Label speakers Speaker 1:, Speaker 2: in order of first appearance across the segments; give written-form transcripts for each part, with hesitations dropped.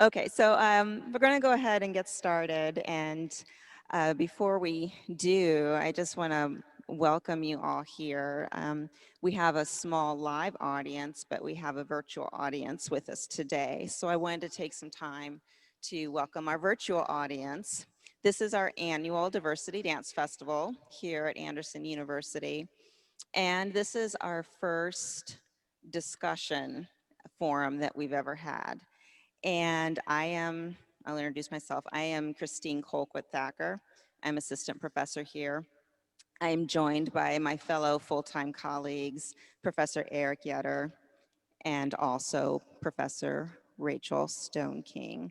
Speaker 1: Okay, so we're going to go ahead and get started. And before we do, I just want to welcome you all here. We have a small live audience, but we have a virtual audience with us today. So I wanted to take some time to welcome our virtual audience. This is our annual Diversity Dance Festival here at Anderson University. And this is our first discussion forum that we've ever had. And I'll introduce myself. I am Christine Colquitt Thacker. I'm assistant professor here. I am joined by my fellow full-time colleagues, Professor Eric Yetter, and also Professor Rachel Stone King.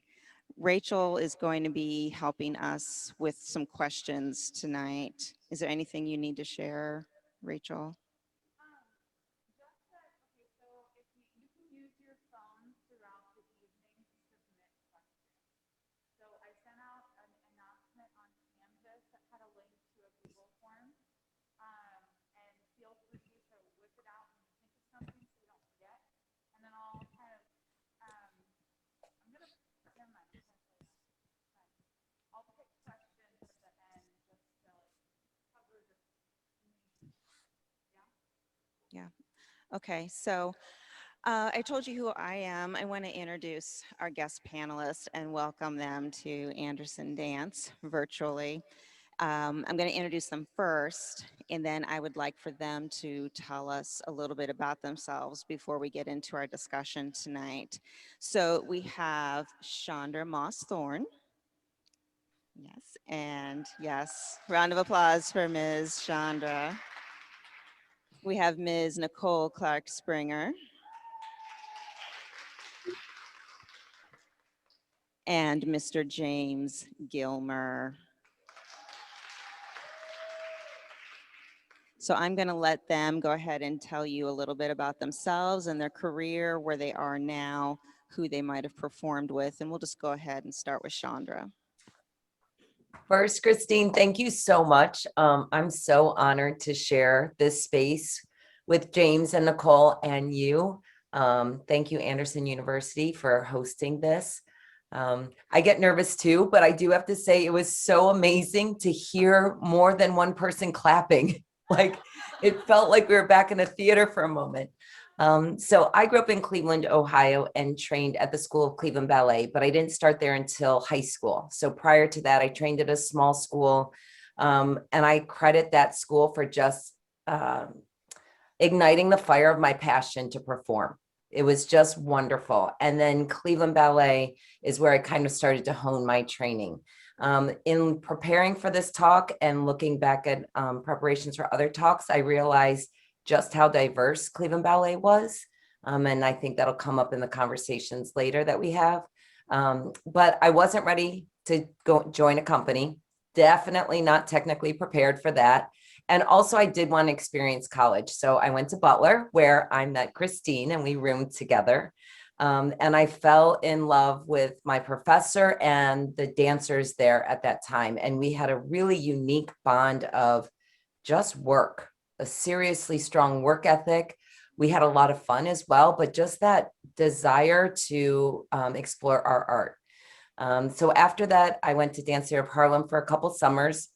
Speaker 1: Rachel is going to be helping us with some questions tonight. Is there anything you need to share, Rachel? Yeah. Okay, so I told you who I am. I want to introduce our guest panelists and welcome them to Anderson Dance virtually. I'm going to introduce them first, and then I would like for them to tell us a little bit about themselves before we get into our discussion tonight. So we have Chandra Moss-Thorne. Yes, and yes, round of applause for Ms. Chandra. We have Ms. Nicole Clarke-Springer. And Mr. James Gilmer. So I'm going to let them go ahead and tell you a little bit about themselves and their career, where they are now, who they might have performed with, and we'll just go ahead and start with Chandra.
Speaker 2: First, Christine, thank you so much. I'm so honored to share this space with James and Nicole and you. Thank you, Anderson University, for hosting this. I get nervous too, but I do have to say it was so amazing to hear more than one person clapping. Like it felt like we were back in a theater for a moment. So I grew up in Cleveland, Ohio, and trained at the School of Cleveland Ballet, but I didn't start there until high school. So prior to that, I trained at a small school, and I credit that school for just igniting the fire of my passion to perform. It was just wonderful. And then Cleveland Ballet is where I kind of started to hone my training. In preparing for this talk and looking back at preparations for other talks, I realized just how diverse Cleveland Ballet was. And I think that'll come up in the conversations later that we have. But I wasn't ready to go join a company. Definitely not technically prepared for that. And also I did want to experience college. So I went to Butler where I met Christine and we roomed together. And I fell in love with my professor and the dancers there at that time. And we had a really unique bond of just work, a seriously strong work ethic. We had a lot of fun as well, but just that desire to explore our art. So after that, I went to Dance Theater of Harlem for a couple summers,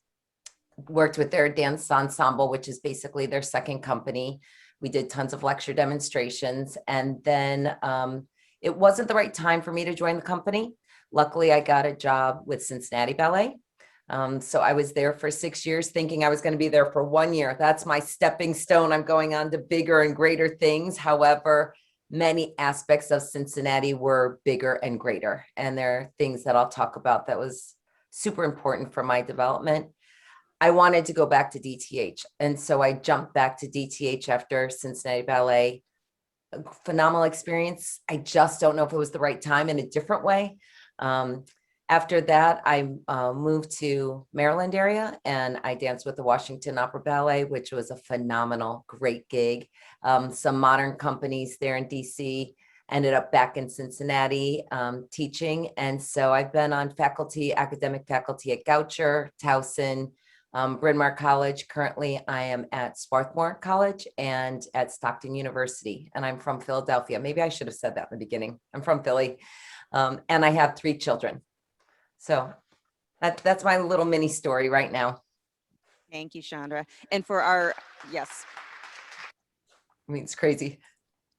Speaker 2: worked with their dance ensemble, which is basically their second company. We did tons of lecture demonstrations. And then it wasn't the right time for me to join the company. Luckily, I got a job with Cincinnati Ballet. So I was there for 6 years thinking I was going to be there for 1 year. That's my stepping stone. I'm going on to bigger and greater things. However, many aspects of Cincinnati were bigger and greater. And there are things that I'll talk about that was super important for my development. I wanted to go back to DTH. And so I jumped back to DTH after Cincinnati Ballet. A phenomenal experience. I just don't know if it was the right time in a different way. After that, I moved to Maryland area and I danced with the Washington Opera Ballet, which was a phenomenal, great gig. Some modern companies there in DC, ended up back in Cincinnati teaching. And so I've been on faculty, academic faculty at Goucher, Towson, Bryn Mawr College. Currently, I am at Swarthmore College and at Stockton University, and I'm from Philadelphia. Maybe I should have said that in the beginning. I'm from Philly. And I have 3 children. So that's my little mini story right now.
Speaker 1: Thank you, Chandra. And for our, yes,
Speaker 2: I mean, it's crazy.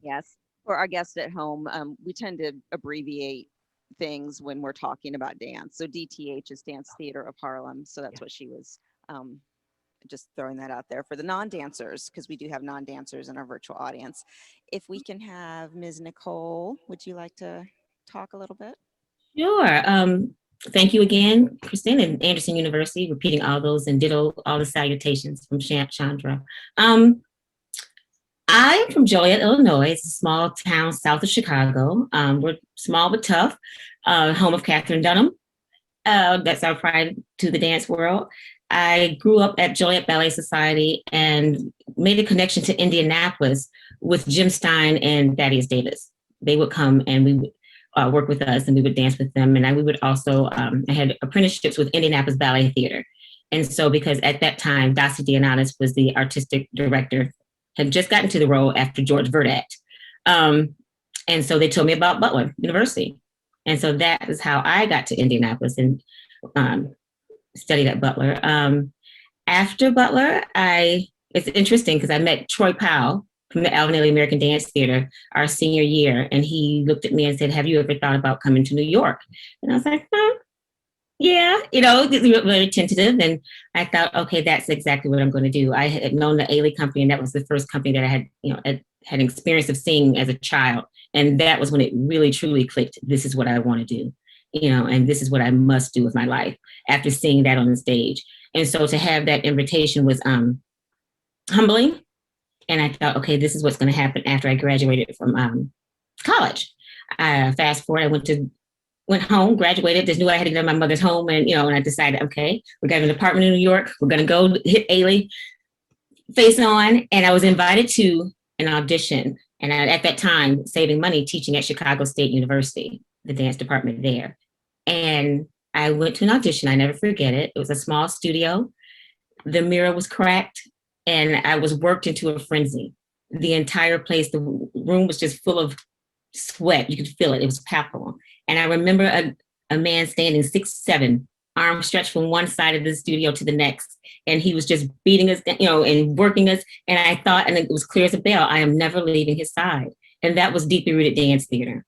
Speaker 1: yes, for our guests at home, we tend to abbreviate things when we're talking about dance. So DTH is Dance Theater of Harlem. So that's what she was um, just throwing that out there for the non-dancers, because we do have non-dancers in our virtual audience. If we can have Ms. Nicole, would you like to talk a little bit?
Speaker 3: Sure. Thank you again, Christine, and Anderson University, repeating all those and ditto all the salutations from Chandra. I'm from Joliet, Illinois. It's a small town south of Chicago. We're small but tough, home of Catherine Dunham. That's our pride to the dance world. I grew up at Joliet Ballet Society and made a connection to Indianapolis with Jim Stein and Thaddeus Davis. They would come and we would work with us and we would dance with them. And we would also, I had apprenticeships with Indianapolis Ballet Theater. And so because at that time, Dossie Dianatis was the artistic director, had just gotten to the role after George Verdat. And so they told me about Butler University. And so that is how I got to Indianapolis and studied at Butler. After Butler, it's interesting because I met Troy Powell from the Alvin Ailey American Dance Theater our senior year. And he looked at me and said, have you ever thought about coming to New York? And I was like, yeah, very tentative. And I thought, okay, that's exactly what I'm going to do. I had known the Ailey company, and that was the first company that I had, had experience of seeing as a child. And that was when it really, truly clicked. This is what I want to do, and this is what I must do with my life after seeing that on the stage. And so to have that invitation was humbling. And I thought, okay, this is what's going to happen after I graduated from college. Fast forward, I went home, graduated, just knew I had to get out of my mother's home. And, and I decided, okay, we got an apartment in New York. We're going to go hit Ailey face on. And I was invited to an audition. And at that time, saving money, teaching at Chicago State University, the dance department there. And I went to an audition. I never forget it. It was a small studio. The mirror was cracked and I was worked into a frenzy. The entire place, the room was just full of sweat. You could feel it. It was palpable. And I remember a man standing 6'7", arms stretched from one side of the studio to the next. And he was just beating us, and working us. And I thought, and it was clear as a bell, I am never leaving his side. And that was Deeply Rooted Dance Theater.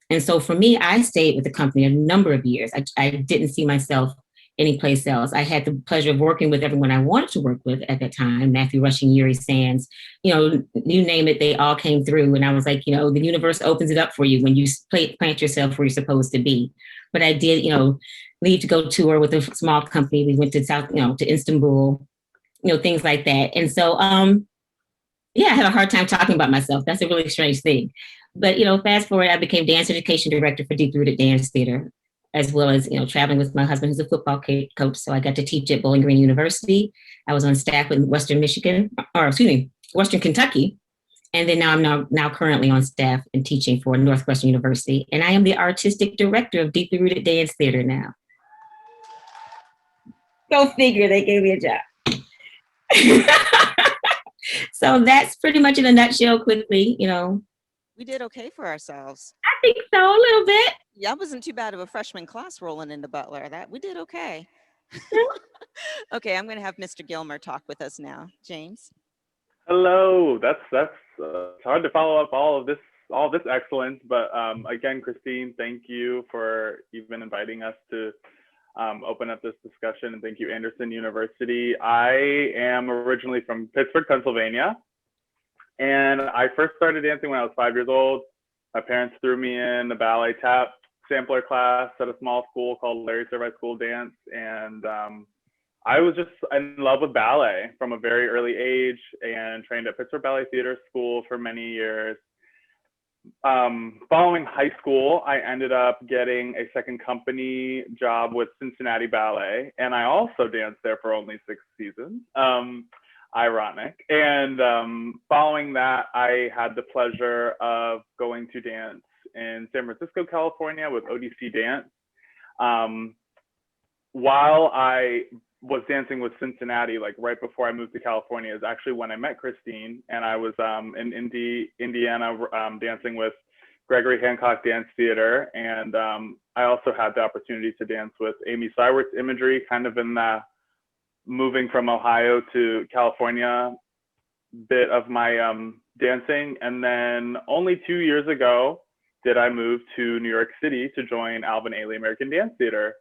Speaker 3: And so for me, I stayed with the company a number of years. I didn't see myself anyplace else. I had the pleasure of working with everyone I wanted to work with at that time, Matthew Rushing, Yuri Sands, you name it, they all came through. And I was like, the universe opens it up for you when you plant yourself where you're supposed to be. But I did, leave to go tour with a small company. We went to to Istanbul, things like that. And so, I have a hard time talking about myself. That's a really strange thing. But, fast forward, I became dance education director for Deep Rooted Dance Theater, as well as, traveling with my husband, who's a football coach. So I got to teach at Bowling Green University. I was on staff with Western Kentucky. And then I'm now currently on staff and teaching for Northwestern University. And I am the artistic director of Deeply Rooted Dance Theater now. Go figure, they gave me a job. So that's pretty much in a nutshell, quickly,
Speaker 1: We did okay for ourselves.
Speaker 3: I think so, a little bit.
Speaker 1: Yeah, it wasn't too bad of a freshman class rolling into Butler. We did okay. Okay, I'm going to have Mr. Gilmer talk with us now. James.
Speaker 4: Hello. That's it's hard to follow up all of this excellence, but again, Christine, thank you for even inviting us to open up this discussion, and thank you, Anderson University. I am originally from Pittsburgh, Pennsylvania, and I first started dancing when I was 5 years old. My parents threw me in a ballet tap sampler class at a small school called Larry Service School Dance, and I was just in love with ballet from a very early age and trained at Pittsburgh Ballet Theater School for many years. Following high school, I ended up getting a second company job with Cincinnati Ballet, and I also danced there for only 6 seasons. Ironic. And following that, I had the pleasure of going to dance in San Francisco, California with ODC Dance. While I was dancing with Cincinnati, like right before I moved to California, is actually when I met Christine, and I was in Indiana dancing with Gregory Hancock Dance Theater. And I also had the opportunity to dance with Amy Syworth's imagery, kind of in the moving from Ohio to California bit of my dancing. And then only 2 years ago did I move to New York City to join Alvin Ailey American Dance Theater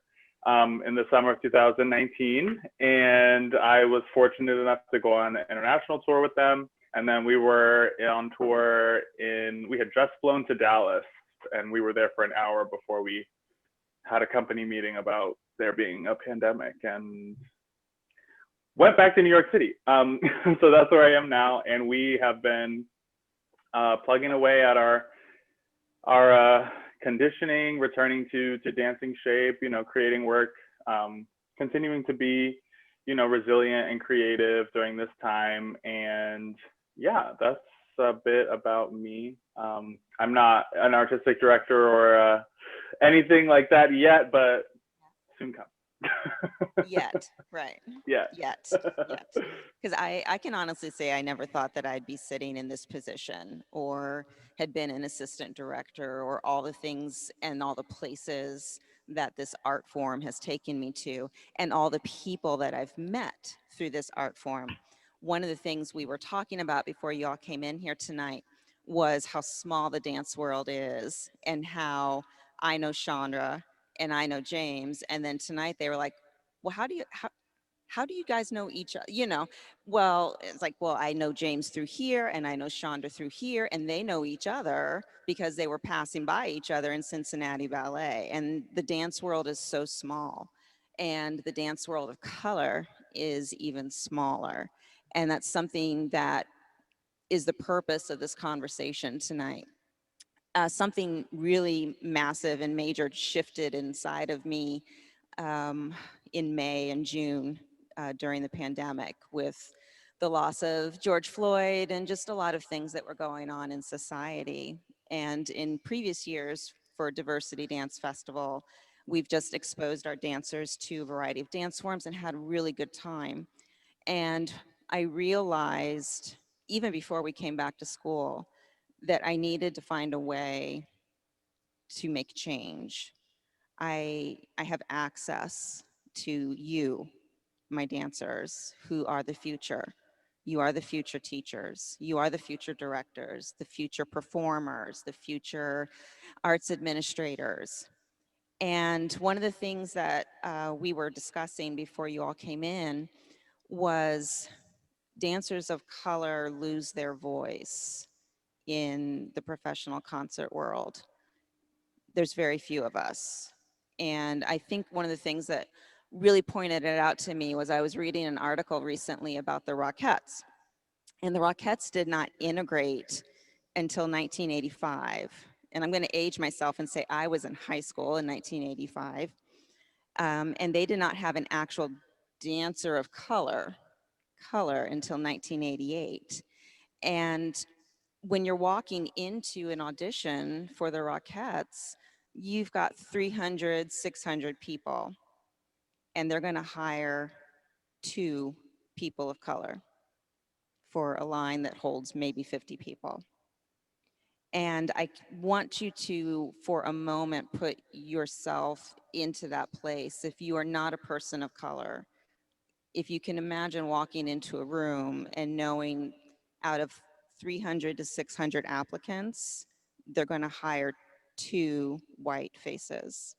Speaker 4: in the summer of 2019. And I was fortunate enough to go on an international tour with them. And then we were on tour we had just flown to Dallas, and we were there for an hour before we had a company meeting about there being a pandemic, and went back to New York City. So that's where I am now. And we have been plugging away at our conditioning, returning to dancing shape, creating work, continuing to be, resilient and creative during this time. And yeah, that's a bit about me. I'm not an artistic director or anything like that yet, but soon come.
Speaker 1: Yet, right.
Speaker 4: Yeah.
Speaker 1: Yet. Because I can honestly say I never thought that I'd be sitting in this position or had been an assistant director or all the things and all the places that this art form has taken me to, and all the people that I've met through this art form. One of the things we were talking about before y'all came in here tonight was how small the dance world is, and how I know Chandra and I know James. And then tonight they were like, well, how do you guys know each other? Well, it's like, well, I know James through here and I know Chandra through here, and they know each other because they were passing by each other in Cincinnati Ballet. And the dance world is so small, and the dance world of color is even smaller. And that's something that is the purpose of this conversation tonight. Something really massive and major shifted inside of me in May and June during the pandemic, with the loss of George Floyd and just a lot of things that were going on in society. And in previous years for Diversity Dance Festival, we've just exposed our dancers to a variety of dance forms and had a really good time. And I realized, even before we came back to school, that I needed to find a way to make change. I have access to you, my dancers, who are the future. You are the future teachers. You are the future directors, the future performers, the future arts administrators. And one of the things that we were discussing before you all came in was dancers of color lose their voice in the professional concert world. There's very few of us. And I think one of the things that really pointed it out to me was I was reading an article recently about the Rockettes. And the Rockettes did not integrate until 1985. And I'm going to age myself and say I was in high school in 1985. And they did not have an actual dancer of color until 1988. And when you're walking into an audition for the Rockettes, you've got 300, 600 people, and they're going to hire 2 people of color for a line that holds maybe 50 people. And I want you to, for a moment, put yourself into that place. If you are not a person of color, if you can imagine walking into a room and knowing out of 300 to 600 applicants, they're going to hire 2 white faces.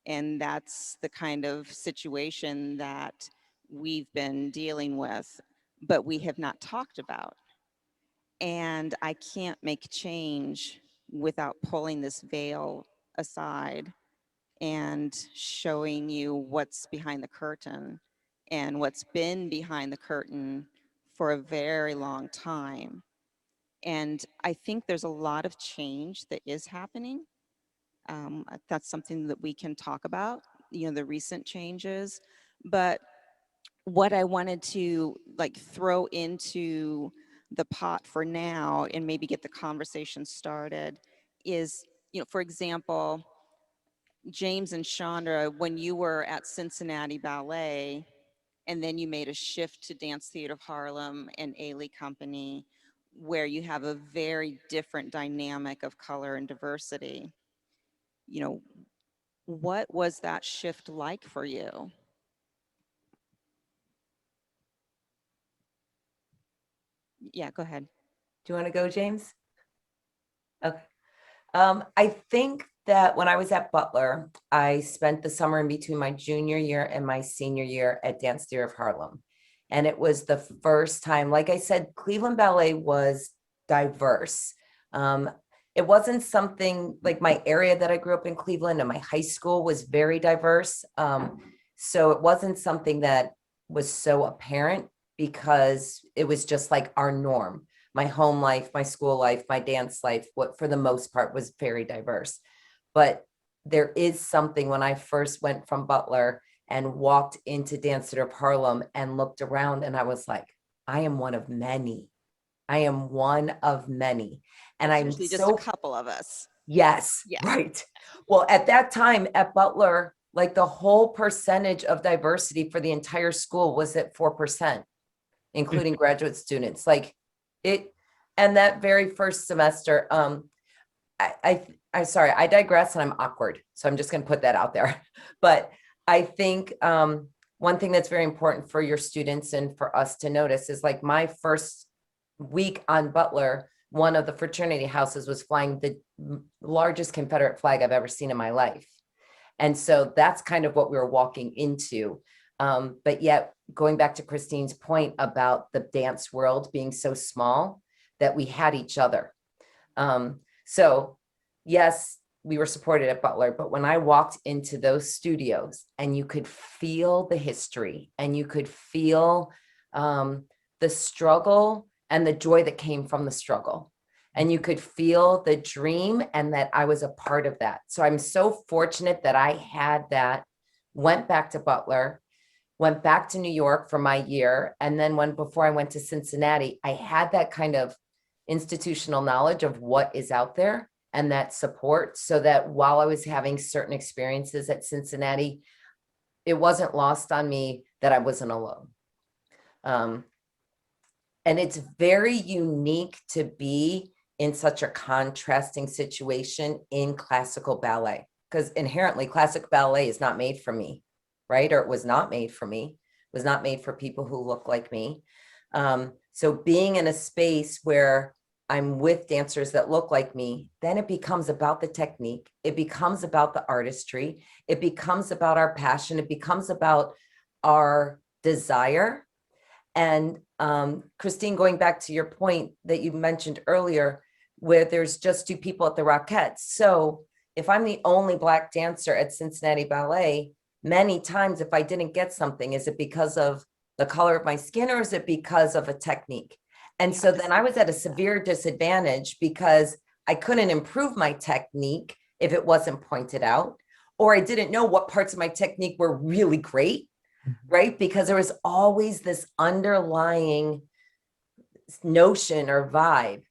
Speaker 1: And that's the kind of situation that we've been dealing with, but we have not talked about. And I can't make change without pulling this veil aside and showing you what's behind the curtain, and what's been behind the curtain for a very long time. And I think there's a lot of change that is happening. That's something that we can talk about, the recent changes. But what I wanted to throw into the pot for now and maybe get the conversation started is, for example, James and Chandra, when you were at Cincinnati Ballet and then you made a shift to Dance Theater of Harlem and Ailey Company, where you have a very different dynamic of color and diversity. You know, what was that shift like for you? Yeah, go ahead.
Speaker 2: Do you want to go, James? Okay. I think that when I was at Butler, I spent the summer in between my junior year and my senior year at Dance Theater of Harlem. And it was the first time, like I said, Cleveland Ballet was diverse. It wasn't something like my area that I grew up in, Cleveland, and my high school was very diverse. So it wasn't something that was so apparent because it was just like our norm. My home life, my school life, my dance life, what for the most part was very diverse. But there is something when I first went from Butler and walked into Dance Theater of Harlem and looked around, and I was like, I am one of many. I am one of many. And I'm
Speaker 1: Usually just a
Speaker 2: so,
Speaker 1: couple of us.
Speaker 2: yes,
Speaker 1: Yeah.
Speaker 2: right. Well, at that time at Butler, like the whole percentage of diversity for the entire school was at 4%, including graduate students. Like it, and that very first semester, I sorry, I digress and I'm awkward. So I'm just going to put that out there. But I think one thing that's very important for your students and for us to notice is like my first week on Butler, one of the fraternity houses was flying the largest Confederate flag I've ever seen in my life. And so that's kind of what we were walking into. But yet going back to Christine's point about the dance world being so small that we had each other. So yes, we were supported at Butler, but when I walked into those studios and you could feel the history and you could feel the struggle and the joy that came from the struggle. And you could feel the dream and that I was a part of that. So I'm so fortunate that I had that, went back to Butler, went back to New York for my year. And then before I went to Cincinnati, I had that kind of institutional knowledge of what is out there and that support, so that while I was having certain experiences at Cincinnati, it wasn't lost on me that I wasn't alone. And it's very unique to be in such a contrasting situation in classical ballet, because inherently classical ballet is not made for me, right? Or it was not made for me, it was not made for people who look like me. So being in a space where I'm with dancers that look like me, then it becomes about the technique. It becomes about the artistry. It becomes about our passion. It becomes about our desire. And Christine, going back to your point that you mentioned earlier, where there's just two people at the Rockettes. So if I'm the only Black dancer at Cincinnati Ballet, many times if I didn't get something, is it because of the color of my skin or is it because of a technique? And so then I was at a severe disadvantage because I couldn't improve my technique if it wasn't pointed out, or I didn't know what parts of my technique were really great, right? Because there was always this underlying notion or vibe.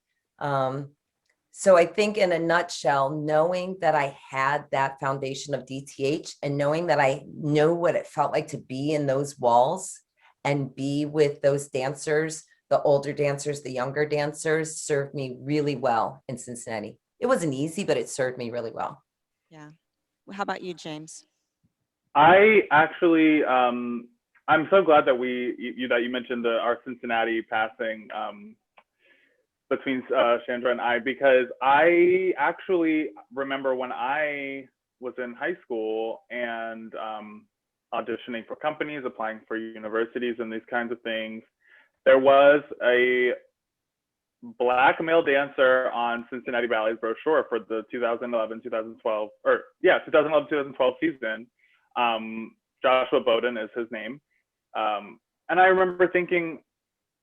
Speaker 2: So I think in a nutshell, knowing that I had that foundation of DTH and knowing that I know what it felt like to be in those walls and be with those dancers, the older dancers, the younger dancers, served me really well in Cincinnati. It wasn't easy, but it served me really well.
Speaker 1: Yeah. How about you, James?
Speaker 4: I actually, I'm so glad that you mentioned our Cincinnati passing between Chandra and I, because I actually remember when I was in high school and auditioning for companies, applying for universities and these kinds of things, there was a Black male dancer on Cincinnati Ballet's brochure for the 2011-2012, or yeah, 2011-2012 season. Joshua Bowden is his name. And I remember thinking,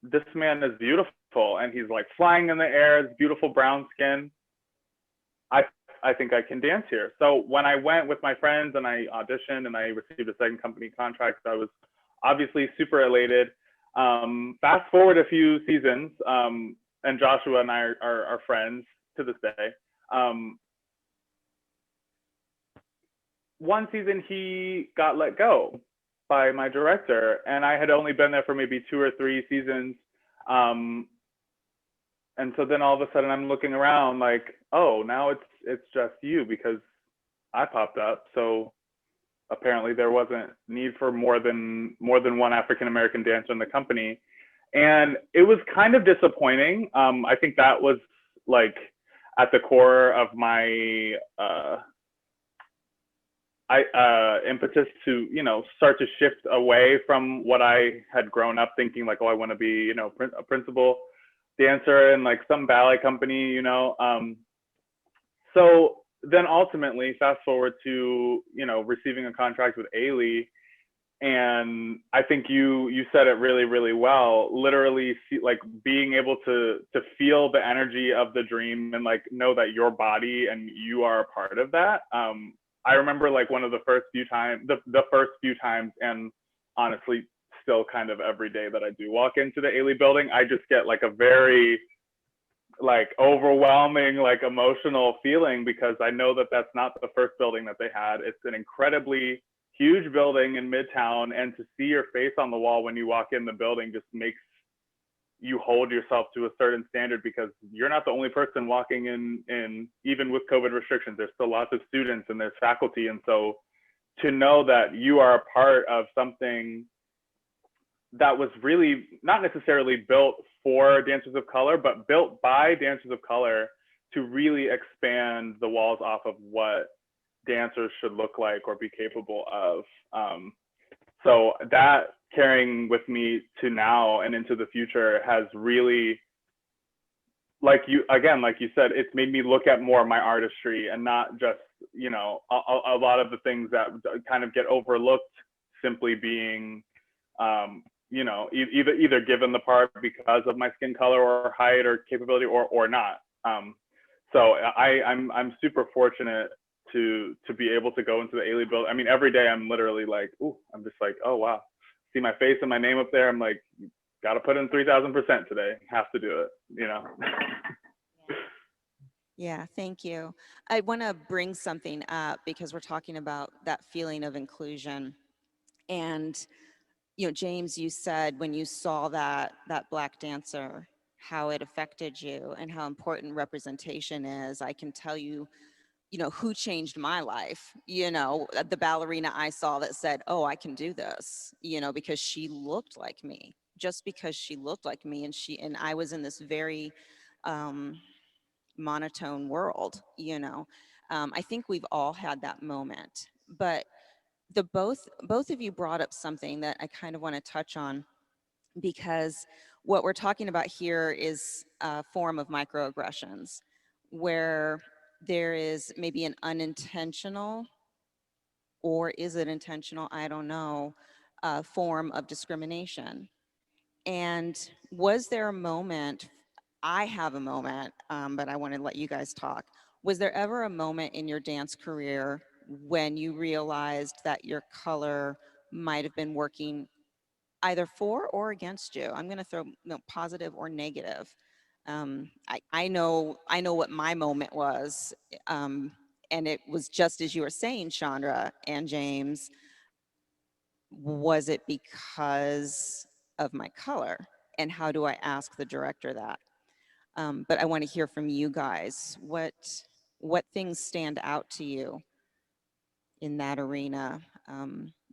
Speaker 4: this man is beautiful and he's like flying in the air, his beautiful brown skin. I think I can dance here. So when I went with my friends and I auditioned and I received a second company contract, I was obviously super elated. Fast forward a few seasons, and Joshua and I are friends to this day. One season he got let go by my director, and I had only been there for maybe 2 or 3 seasons. and so then all of a sudden I'm looking around like, oh, now it's just you because I popped up. So apparently there wasn't need for more than one African American dancer in the company. And it was kind of disappointing. I think that was like at the core of my impetus to, you know, start to shift away from what I had grown up thinking like, oh, I want to be, you know, a principal dancer in like some ballet company, you know. So then ultimately, fast forward to, you know, receiving a contract with Ailey, and I think you said it really, really well. Literally, like being able to feel the energy of the dream and like know that your body and you are a part of that. I remember like one of the first few times, the first few times, and honestly, still kind of every day that I do walk into the Ailey building, I just get like a very like overwhelming, like emotional feeling because I know that that's not the first building that they had. It's an incredibly huge building in Midtown, and to see your face on the wall when you walk in the building just makes you hold yourself to a certain standard because you're not the only person walking in even with COVID restrictions. There's still lots of students and there's faculty. And so to know that you are a part of something that was really not necessarily built for dancers of color, but built by dancers of color to really expand the walls off of what dancers should look like or be capable of. So that carrying with me to now and into the future has really, like you said, it's made me look at more of my artistry and not just, you know, a lot of the things that kind of get overlooked simply being, you know, either given the part because of my skin color or height or capability or not. So I'm super fortunate to be able to go into the Ailey building. I mean, every day I'm literally like, ooh, I'm just like, oh wow, see my face and my name up there. I'm like, got to put in 3,000% today. Have to do it, you know.
Speaker 1: Yeah, thank you. I want to bring something up because we're talking about that feeling of inclusion. And, you know, James, you said when you saw that Black dancer, how it affected you and how important representation is. I can tell you, you know, who changed my life, you know, the ballerina I saw that said, oh, I can do this, you know, because she looked like me, just because she looked like me. And I was in this very monotone world, you know. I think we've all had that moment, but both of you brought up something that I kind of want to touch on, because what we're talking about here is a form of microaggressions where there is maybe an unintentional, or is it intentional, I don't know, form of discrimination. And was there a moment, I have a moment, but I want to let you guys talk. Was there ever a moment in your dance career when you realized that your color might have been working either for or against you? I'm going to throw positive or negative. I know what my moment was, and it was just as you were saying, Chandra and James. Was it because of my color? And how do I ask the director that? But I want to hear from you guys. What things stand out to you in that arena?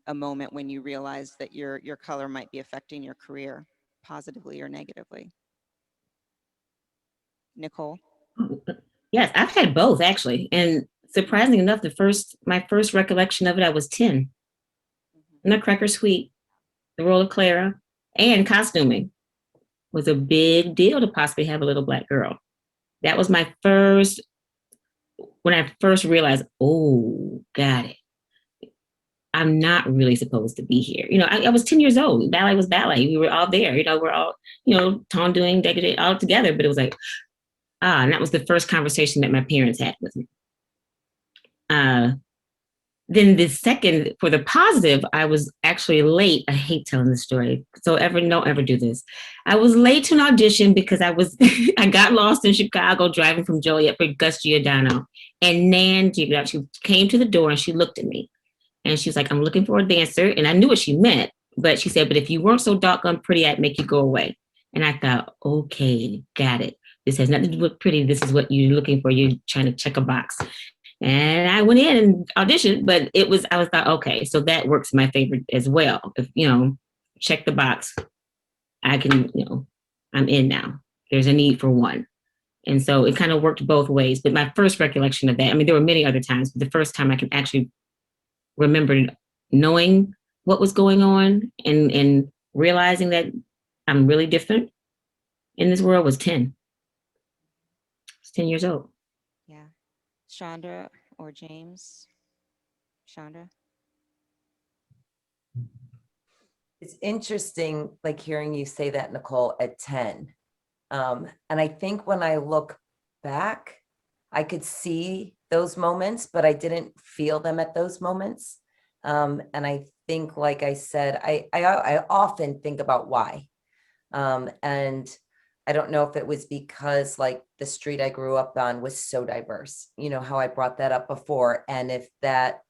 Speaker 1: A moment when you realized that your color might be affecting your career positively or negatively. Nicole?
Speaker 3: Yes, I've had both actually. And surprisingly enough, my first recollection of it, I was 10. Nutcracker Suite, the role of Clara, and costuming was a big deal to possibly have a little Black girl. That was my first, when I first realized, oh, got it. I'm not really supposed to be here. You know, I was 10 years old. Ballet was ballet. We were all there. You know, we're all, you know, ton-doing, dégagé, all together. But it was like, and that was the first conversation that my parents had with me. Then the second, for the positive, I was actually late. I hate telling this story. So don't ever do this. I was late to an audition because I got lost in Chicago driving from Joliet for Gus Giordano. And Nan, she came to the door and she looked at me. And she was like, I'm looking for a dancer. And I knew what she meant. But she said, but if you weren't so doggone pretty, I'd make you go away. And I thought, okay, got it. This has nothing to do with pretty. This is what you're looking for. You're trying to check a box. And I went in and auditioned, but I was thought, okay, so that works in my favor as well. If, check the box, I can, I'm in now. There's a need for one. And so it kind of worked both ways. But my first recollection of that, I mean, there were many other times, but the first time I can actually remember knowing what was going on and realizing that I'm really different in this world was 10. I was 10 years old.
Speaker 1: Yeah. Chandra or James? Chandra?
Speaker 2: It's interesting, like hearing you say that, Nicole, at 10. And I think when I look back, I could see those moments, but I didn't feel them at those moments. And I think, like I said, I often think about why. And I don't know if it was because like the street I grew up on was so diverse, how I brought that up before. And if that,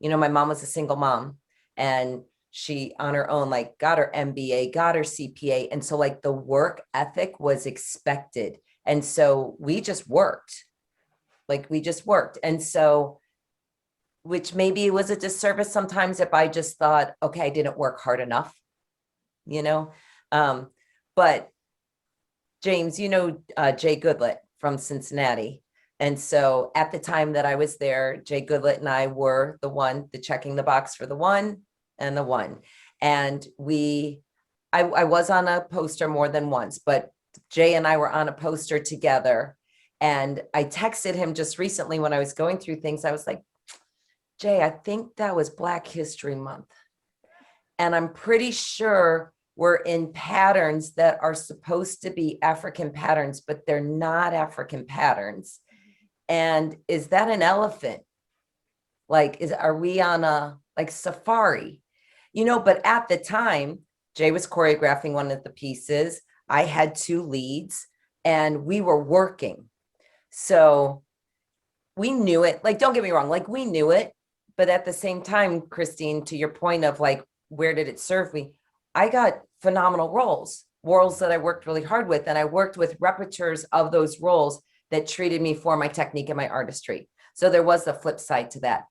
Speaker 2: my mom was a single mom, and she on her own, like got her MBA, got her CPA. And so like the work ethic was expected. And so we just worked. And so, which maybe it was a disservice sometimes if I just thought, okay, I didn't work hard enough, but James, Jay Goodlett from Cincinnati. And so at the time that I was there, Jay Goodlett and I were the checking the box for the one and the one. And I was on a poster more than once, but Jay and I were on a poster together. And I texted him just recently when I was going through things. I was like, Jay, I think that was Black History Month. And I'm pretty sure we're in patterns that are supposed to be African patterns, but they're not African patterns. And is that an elephant? Like, are we on a safari? But at the time, Jay was choreographing one of the pieces. I had 2 leads and we were working. So we knew it. Like, don't get me wrong, like we knew it. But at the same time, Christine, to your point of like, where did it serve me? I got phenomenal roles that I worked really hard with. And I worked with repeteurs of those roles that treated me for my technique and my artistry. So there was the flip side to that.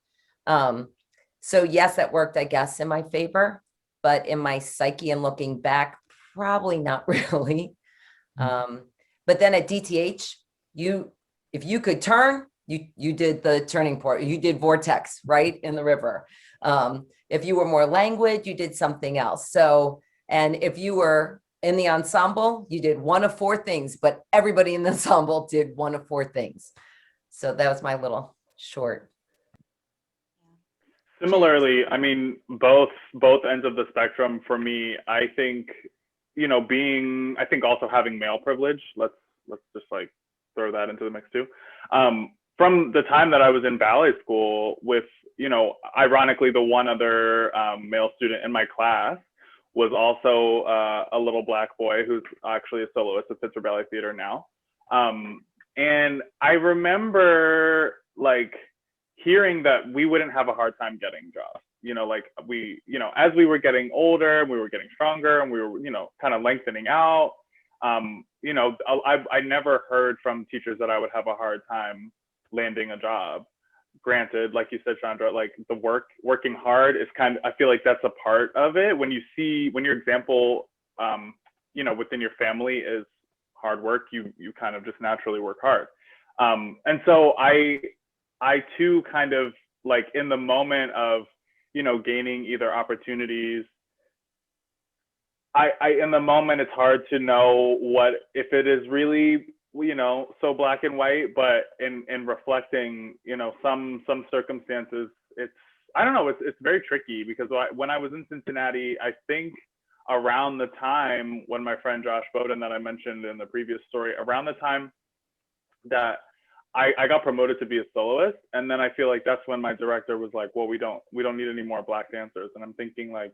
Speaker 2: So yes, that worked, I guess, in my favor, but in my psyche and looking back, probably not really. But then at DTH, if you could turn, you did the turning point, you did vortex, right, in the river. If you were more languid, you did something else. So, and if you were in the ensemble, you did one of 4 things, but everybody in the ensemble did one of 4 things. So that was my little short.
Speaker 4: Similarly, I mean, both ends of the spectrum for me, I think, I think also having male privilege, let's just like throw that into the mix too. From the time that I was in ballet school with, ironically, the one other male student in my class was also a little Black boy who's actually a soloist at Pittsburgh Ballet Theater now. And I remember like hearing that we wouldn't have a hard time getting jobs. Like we, as we were getting older, we were getting stronger and we were, kind of lengthening out. I never heard from teachers that I would have a hard time landing a job. Granted, like you said, Chandra, like the working hard is I feel like that's a part of it. When your example, within your family is hard work, you kind of just naturally work hard. And so I too kind of like in the moment of, gaining either opportunities, in the moment, it's hard to know if it is really, so black and white, but in reflecting, some circumstances, I don't know, it's very tricky because when I was in Cincinnati, I think around the time when my friend Josh Bowden that I mentioned in the previous story, around the time that I got promoted to be a soloist. And then I feel like that's when my director was like, well, we don't need any more Black dancers. And I'm thinking like,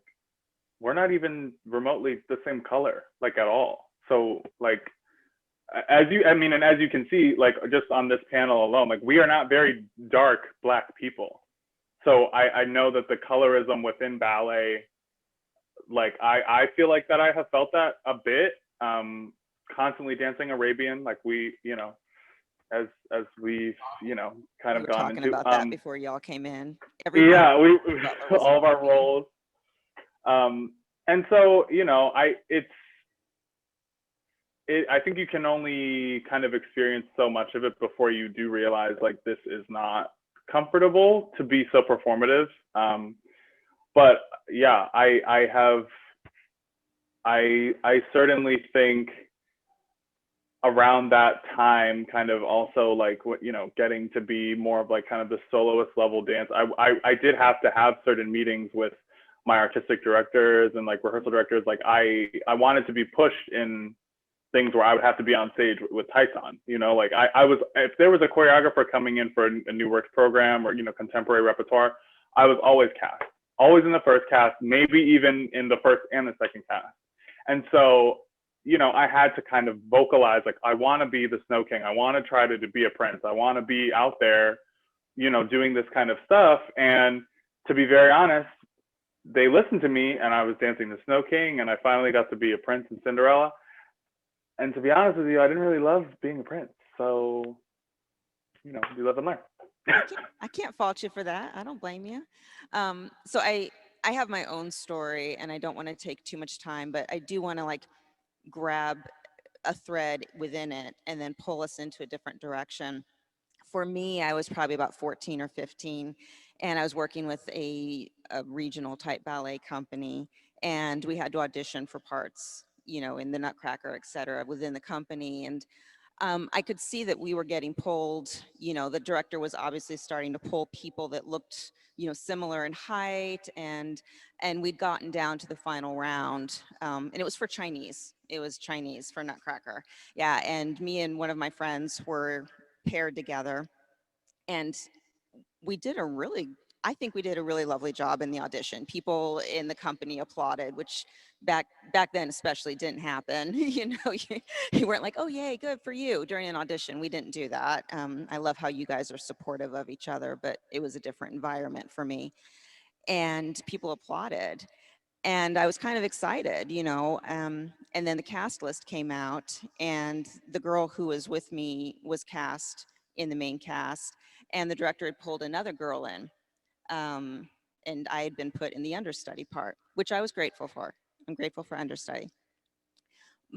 Speaker 4: we're not even remotely the same color, like at all. So like, as you can see, like just on this panel alone, like we are not very dark Black people. So I know that the colorism within ballet, like I feel like that I have felt that a bit, constantly dancing Arabian, like we, as we've, kind
Speaker 1: We
Speaker 4: of
Speaker 1: were
Speaker 4: gone
Speaker 1: talking
Speaker 4: into.
Speaker 1: about that before y'all came in. Everybody,
Speaker 4: Yeah,
Speaker 1: Butler was
Speaker 4: all of our
Speaker 1: Arabian.
Speaker 4: roles. And so, I think you can only kind of experience so much of it before you do realize like this is not comfortable to be so performative. But yeah, I certainly think around that time, kind of also like what, getting to be more of like kind of the soloist level dance. I did have to have certain meetings with my artistic directors and like rehearsal directors. Like I wanted to be pushed in things where I would have to be on stage with tights on, like I was, if there was a choreographer coming in for a new works program or, contemporary repertoire, I was always cast, always in the first cast, maybe even in the first and the second cast. And so, I had to kind of vocalize, like, I want to be the Snow King. I want to try to be a prince. I want to be out there, doing this kind of stuff. And to be very honest, they listened to me and I was dancing the Snow King and I finally got to be a prince in Cinderella. And to be honest with you, I didn't really love being a prince. So, you live and learn.
Speaker 1: I can't fault you for that. I don't blame you. So I have my own story and I don't want to take too much time, but I do want to like grab a thread within it and then pull us into a different direction. For me, I was probably about 14 or 15, and I was working with a regional type ballet company, and we had to audition for parts, in the Nutcracker, et cetera, within the company. And I could see that we were getting pulled. The director was obviously starting to pull people that looked, similar in height, and we'd gotten down to the final round, and it was for Chinese. It was Chinese for Nutcracker, yeah. And me and one of my friends were paired together, and we did a really I think we did a really lovely job in the audition. People in the company applauded, which back then especially didn't happen. You weren't like, oh yay, good for you during an audition. We didn't do that. I love how you guys are supportive of each other, but it was a different environment for me. And people applauded. And I was kind of excited, and then the cast list came out, and the girl who was with me was cast in the main cast, and the director had pulled another girl in, and I had been put in the understudy part, which I was grateful for. I'm grateful for understudy.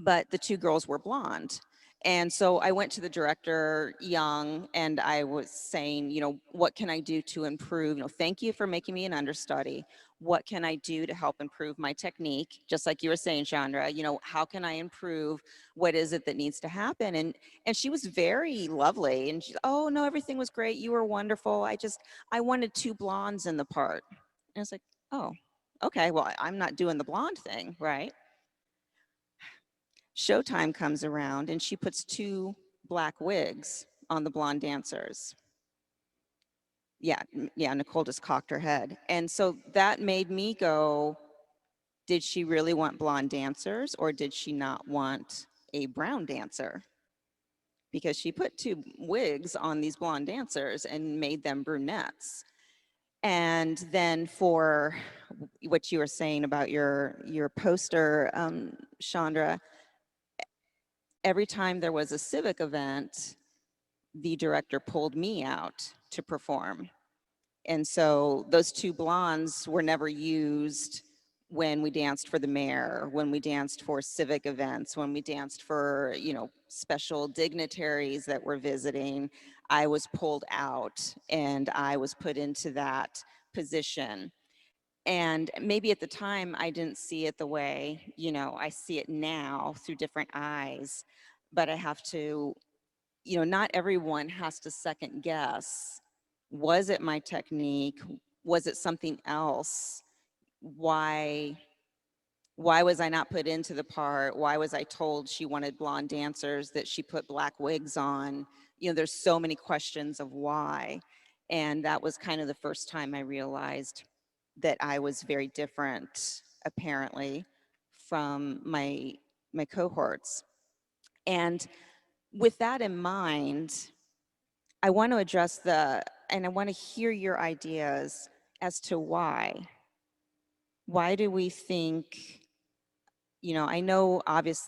Speaker 1: But the two girls were blonde. And so I went to the director, Young, and I was saying, what can I do to improve? Thank you for making me an understudy. What can I do to help improve my technique? Just like you were saying, Chandra, how can I improve? What is it that needs to happen? And she was very lovely. And she, oh no, everything was great. You were wonderful. I wanted two blondes in the part. And it's like, oh, okay, well, I'm not doing the blonde thing, right? Showtime comes around and she puts two black wigs on the blonde dancers. Yeah, Nicole just cocked her head. And so that made me go, did she really want blonde dancers or did she not want a brown dancer? Because she put two wigs on these blonde dancers and made them brunettes. And then for what you were saying about your poster, Chandra, every time there was a civic event, the director pulled me out to perform. And so those two blondes were never used when we danced for the mayor, when we danced for civic events, when we danced for, special dignitaries that were visiting. I was pulled out and I was put into that position. And maybe at the time I didn't see it the way, I see it now through different eyes, but I have to, not everyone has to second guess. Was it my technique? Was it something else? Why was I not put into the part? Why was I told she wanted blonde dancers that she put black wigs on? There's so many questions of why. And that was kind of the first time I realized that I was very different, apparently, from my cohorts. And with that in mind, I want to address and I want to hear your ideas as to why. Why do we think, I know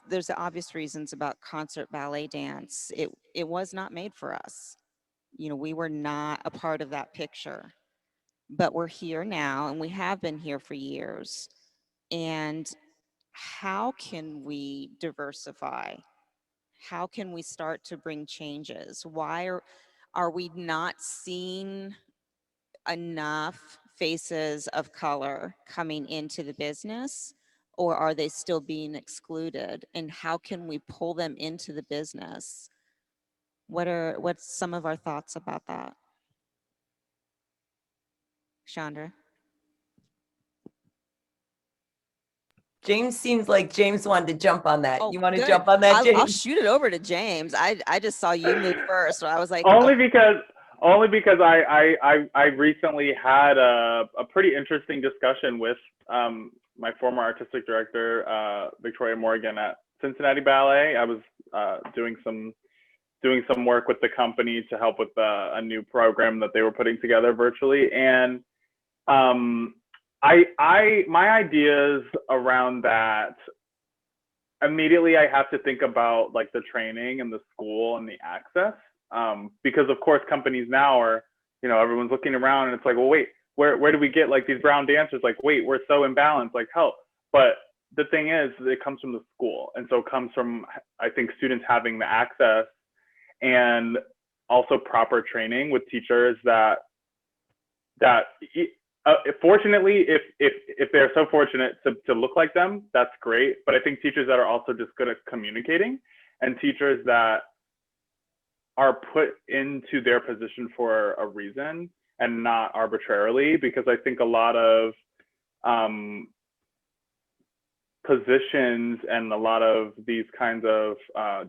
Speaker 1: there's obvious reasons about concert ballet dance. It was not made for us. We were not a part of that picture, but we're here now and we have been here for years. And how can we diversify? How can we start to bring changes? Why are we not seeing enough faces of color coming into the business, or are they still being excluded? And how can we pull them into the business? What's some of our thoughts about that? Chandra?
Speaker 2: James seems like James wanted to jump on that.
Speaker 1: Oh,
Speaker 2: You want to
Speaker 1: good.
Speaker 2: jump on that,
Speaker 1: I'll
Speaker 2: James?
Speaker 1: shoot it over to James. I just saw you move first, so I was like,
Speaker 4: only because I recently had a pretty interesting discussion with my former artistic director, Victoria Morgan at Cincinnati Ballet. I was doing some work with the company to help with a new program that they were putting together virtually, and my ideas around that, immediately I have to think about like the training and the school and the access, because of course companies now are, everyone's looking around and it's like, well, wait, where do we get like these brown dancers? Like, wait, we're so imbalanced, like help. But the thing is, it comes from the school, and so it comes from, I think, students having the access and also proper training with teachers that fortunately, if they're so fortunate to look like them, that's great. But I think teachers that are also just good at communicating, and teachers that are put into their position for a reason and not arbitrarily, because I think a lot of positions and a lot of these kinds of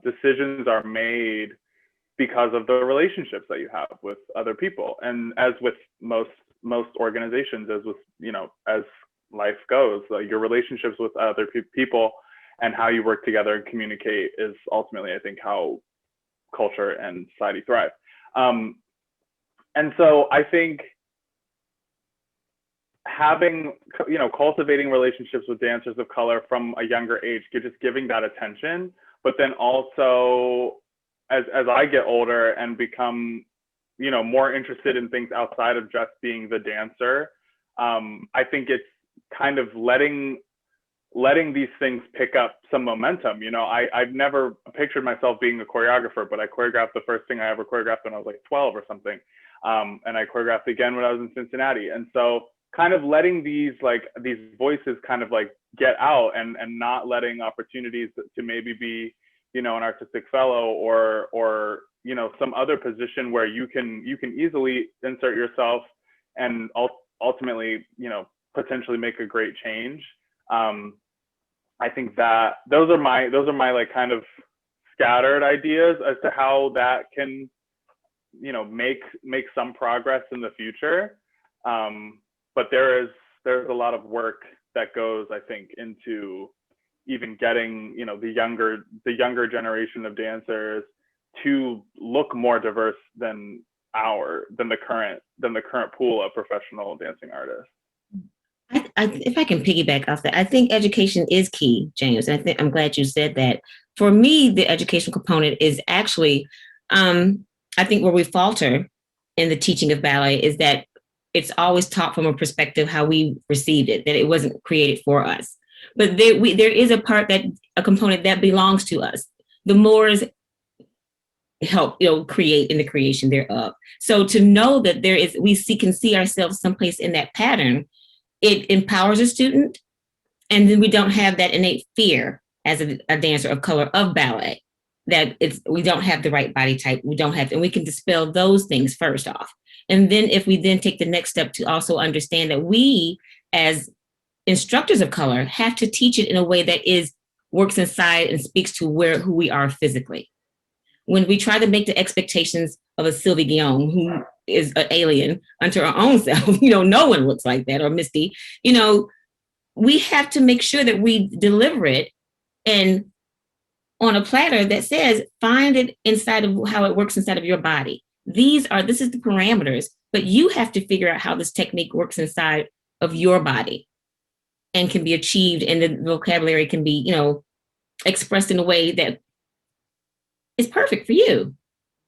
Speaker 4: decisions are made because of the relationships that you have with other people. And as with most organizations, as with, as life goes, your relationships with other people and how you work together and communicate is ultimately, I think, how culture and society thrive. And so I think having, cultivating relationships with dancers of color from a younger age, just giving that attention, but then also as I get older and become, more interested in things outside of just being the dancer, I think it's kind of letting these things pick up some momentum. I've never pictured myself being a choreographer, but I choreographed the first thing I ever choreographed when I was like 12 or something. And I choreographed again when I was in Cincinnati. And so kind of letting these voices kind of like get out, and not letting opportunities to maybe be, an artistic fellow or some other position where you can easily insert yourself and ultimately, potentially make a great change. I think that those are my like kind of scattered ideas as to how that can, make some progress in the future. But there's a lot of work that goes, I think, into even getting, the younger generation of dancers to look more diverse than the current pool of professional dancing artists.
Speaker 3: If I can piggyback off that, I think education is key, James. And I'm glad you said that. For me, the education component is actually, I think where we falter in the teaching of ballet is that it's always taught from a perspective how we received it, that it wasn't created for us. But there is a component that belongs to us. The Moors help, create in the creation thereof. So to know that can see ourselves someplace in that pattern, it empowers a student, and then we don't have that innate fear as a dancer of color of ballet, that we don't have the right body type, and we can dispel those things first off. And then if we then take the next step to also understand that we as instructors of color have to teach it in a way that works inside and speaks to who we are physically. When we try to make the expectations of a Sylvie Guillaume, who is an alien unto our own self, no one looks like that, or Misty, we have to make sure that we deliver it and on a platter that says, find it inside of how it works inside of your body. This is the parameters, but you have to figure out how this technique works inside of your body. and can be achieved, and the vocabulary can be, expressed in a way that is perfect for you,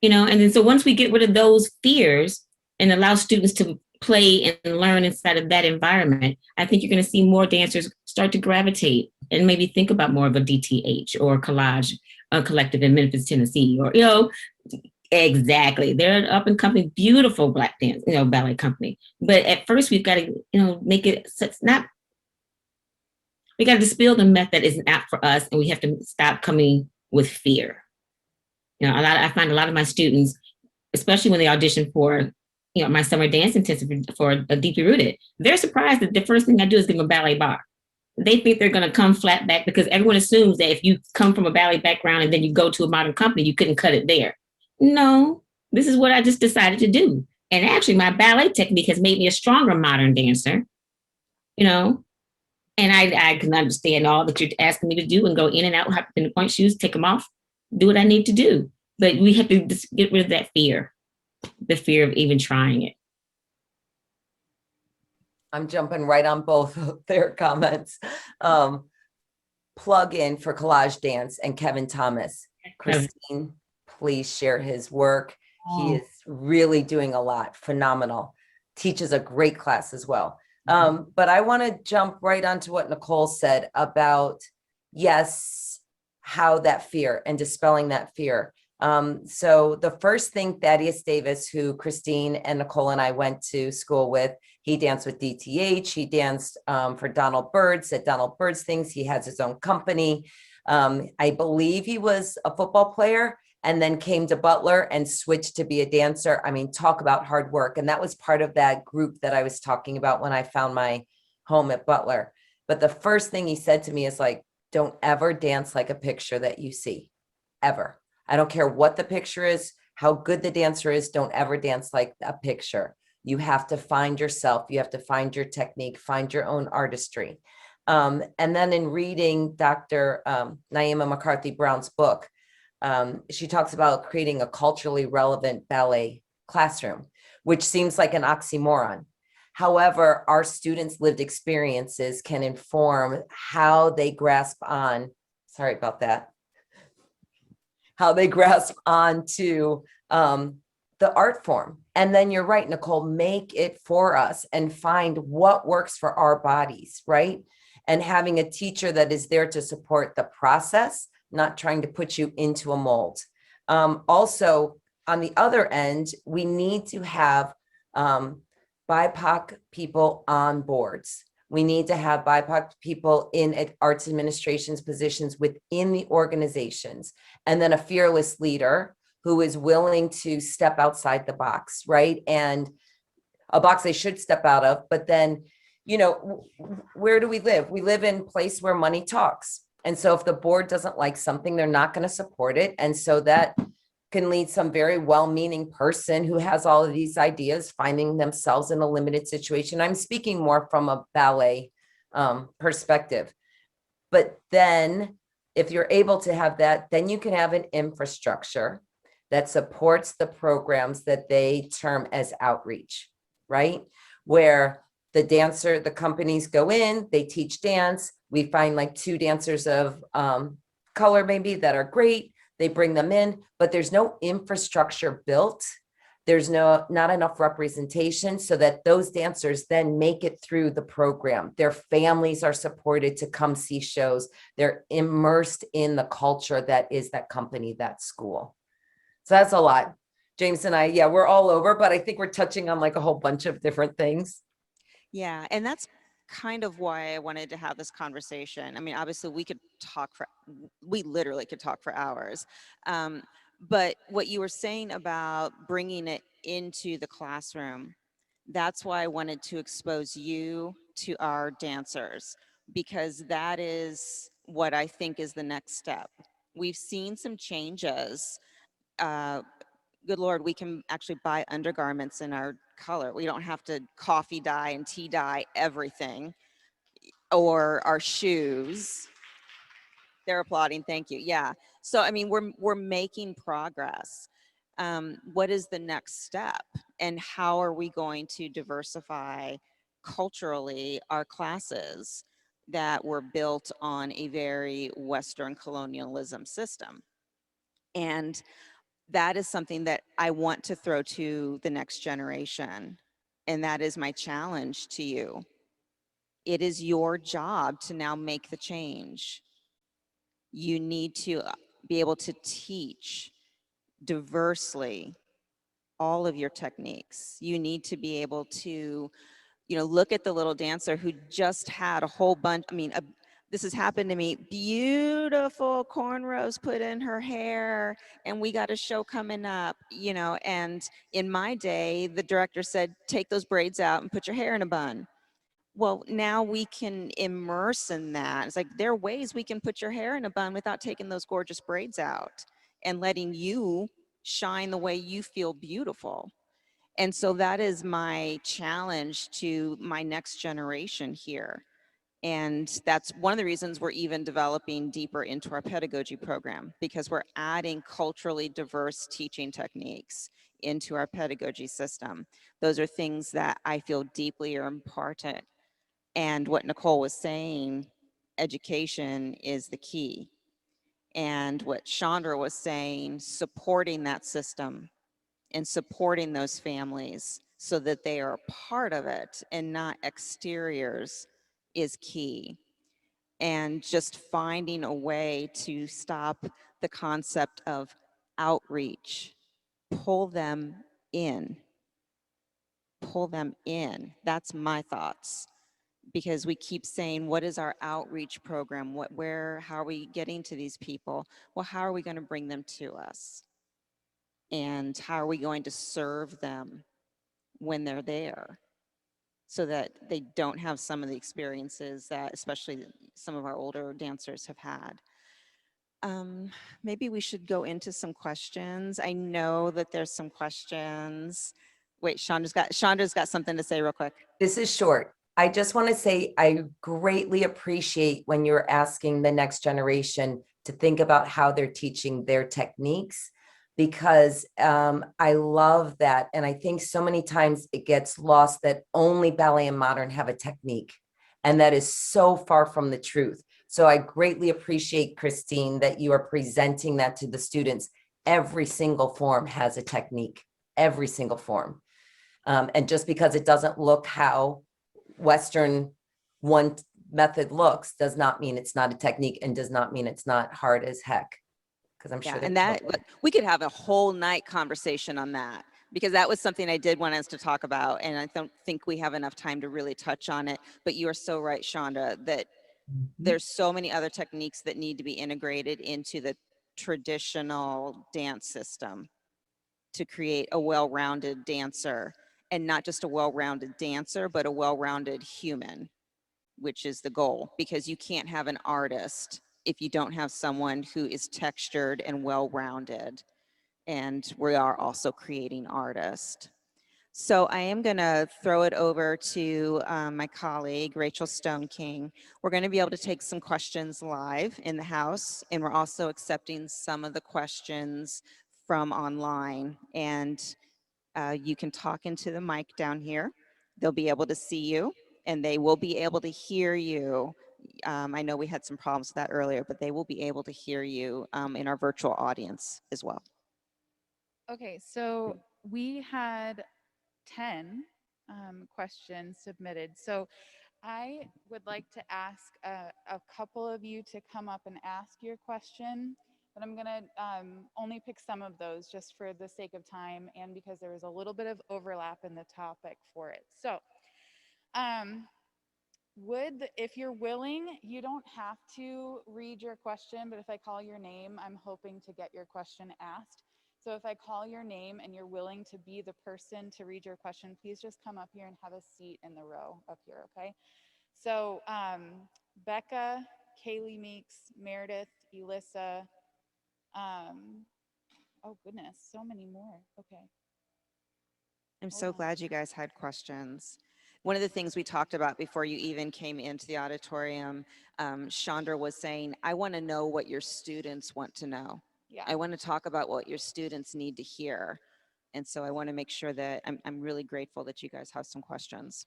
Speaker 3: and then so once we get rid of those fears and allow students to play and learn inside of that environment, I think you're going to see more dancers start to gravitate and maybe think about more of a DTH or collage collective in Memphis, Tennessee, or, exactly. They're an up and coming, beautiful Black dance, ballet company. But at first we've got to, make it, so it's not, we got to dispel the myth that is not for us, and we have to stop coming with fear. I find a lot of my students, especially when they audition for, my summer dance intensive for a Deeply Rooted, they're surprised that the first thing I do is give them a ballet bar. They think they're going to come flat back because everyone assumes that if you come from a ballet background and then you go to a modern company, you couldn't cut it there. No, this is what I just decided to do. And actually, my ballet technique has made me a stronger modern dancer, and I can understand all that you're asking me to do and go in and out, hop in the point shoes, take them off, do what I need to do. But we have to just get rid of that fear, the fear of even trying it.
Speaker 2: I'm jumping right on both of their comments. Plug in for collage dance and Kevin Thomas. Christine, please share his work. He is really doing a lot. Phenomenal. Teaches a great class as well. But I want to jump right onto what Nicole said about, yes, how that fear and dispelling that fear. So the first thing, Thaddeus Davis, who Christine and Nicole and I went to school with, he danced with DTH. He danced for Donald Byrd's at Donald Byrd's things. He has his own company. I believe he was a football player and then came to Butler and switched to be a dancer. I mean, talk about hard work. And that was part of that group that I was talking about when I found my home at Butler. But the first thing he said to me is like, don't ever dance like a picture that you see, ever. I don't care what the picture is, how good the dancer is, don't ever dance like a picture. You have to find yourself. You have to find your technique, find your own artistry. And then in reading Dr. Naima McCarthy Brown's book, she talks about creating a culturally relevant ballet classroom, which seems like an oxymoron. However, our students' lived experiences can inform how they grasp on, sorry about that, how they grasp onto the art form. And then you're right, Nicole, make it for us and find what works for our bodies, right? And having a teacher that is there to support the process, not trying to put you into a mold. Also, on the other end, we need to have BIPOC people on boards. We need to have BIPOC people in arts administration's positions within the organizations, and then a fearless leader who is willing to step outside the box, right? And a box they should step out of, but then, where do we live? We live in a place where money talks. And so if the board doesn't like something, they're not going to support it. And so that can lead some very well-meaning person who has all of these ideas finding themselves in a limited situation. I'm speaking more from a ballet perspective. But then if you're able to have that, then you can have an infrastructure that supports the programs that they term as outreach, right? Where the companies go in, they teach dance. We find like 2 dancers of color maybe that are great. They bring them in, but there's no infrastructure built. There's not enough representation so that those dancers then make it through the program. Their families are supported to come see shows. They're immersed in the culture that is that company, that school. So that's a lot. James and I, yeah, we're all over, but I think we're touching on like a whole bunch of different things.
Speaker 1: Yeah, and that's kind of why I wanted to have this conversation. I mean, obviously we literally could talk for hours. But what you were saying about bringing it into the classroom, that's why I wanted to expose you to our dancers, because that is what I think is the next step. We've seen some changes. Good Lord, we can actually buy undergarments in our color. We don't have to coffee dye and tea dye everything, or our shoes. They're applauding. Thank you. Yeah. So, I mean, we're making progress. What is the next step, and how are we going to diversify culturally our classes? that were built on a very Western colonialism system. And that is something that I want to throw to the next generation. And that is my challenge to you. It is your job to now make the change. You need to be able to teach diversely all of your techniques. You need to be able to, look at the little dancer who just had a whole bunch. I mean, this has happened to me. Beautiful cornrows put in her hair, and we got a show coming up, and in my day, the director said, take those braids out and put your hair in a bun. Well, now we can immerse in that. It's like there are ways we can put your hair in a bun without taking those gorgeous braids out and letting you shine the way you feel beautiful. And so that is my challenge to my next generation here. And that's one of the reasons we're even developing deeper into our pedagogy program, because we're adding culturally diverse teaching techniques into our pedagogy system. Those are things that I feel deeply are important. And what Nicole was saying, education is the key. And what Chandra was saying, supporting that system and supporting those families so that they are a part of it and not exteriors is key. And just finding a way to stop the concept of outreach, pull them in, pull them in. That's my thoughts. Because we keep saying, what is our outreach program? How are we getting to these people? Well, how are we going to bring them to us? And how are we going to serve them when they're there so that they don't have some of the experiences that especially some of our older dancers have had? Maybe we should go into some questions. I know that there's some questions. Wait, Chandra's got something to say real quick.
Speaker 2: This is short. I just want to say I greatly appreciate when you're asking the next generation to think about how they're teaching their techniques, because I love that. And I think so many times it gets lost that only ballet and modern have a technique. And that is so far from the truth. So I greatly appreciate, Christine, that you are presenting that to the students. Every single form has a technique, every single form. And just because it doesn't look how Western one method looks does not mean it's not a technique, and does not mean it's not hard as heck. Because I'm sure
Speaker 1: and that we could have a whole night conversation on that, because that was something I did want us to talk about, and I don't think we have enough time to really touch on it. But you are so right, Chandra, that there's so many other techniques that need to be integrated into the traditional dance system to create a well-rounded dancer, and not just a well-rounded dancer, but a well-rounded human, which is the goal, because you can't have an artist if you don't have someone who is textured and well-rounded. And we are also creating artists. So I am going to throw it over to my colleague, Rachel Stone King. We're going to be able to take some questions live in the house, and we're also accepting some of the questions from online. And you can talk into the mic down here. They'll be able to see you, and they will be able to hear you. I know we had some problems with that earlier, but they will be able to hear you in our virtual audience as well.
Speaker 5: Okay, so we had 10 questions submitted. So I would like to ask a couple of you to come up and ask your question, but I'm gonna only pick some of those just for the sake of time and because there was a little bit of overlap in the topic for it. So if you're willing, you don't have to read your question, but if I call your name, I'm hoping to get your question asked. So if I call your name and you're willing to be the person to read your question, please just come up here and have a seat in the row up here, okay? So Becca, Kaylee Meeks, Meredith, Elissa, oh goodness, so many more, okay.
Speaker 1: I'm so glad you guys had questions. One of the things we talked about before you even came into the auditorium, Chandra was saying, I want to know what your students want to know.
Speaker 5: Yeah.
Speaker 1: I want to talk about what your students need to hear. And so I want to make sure that I'm really grateful that you guys have some questions.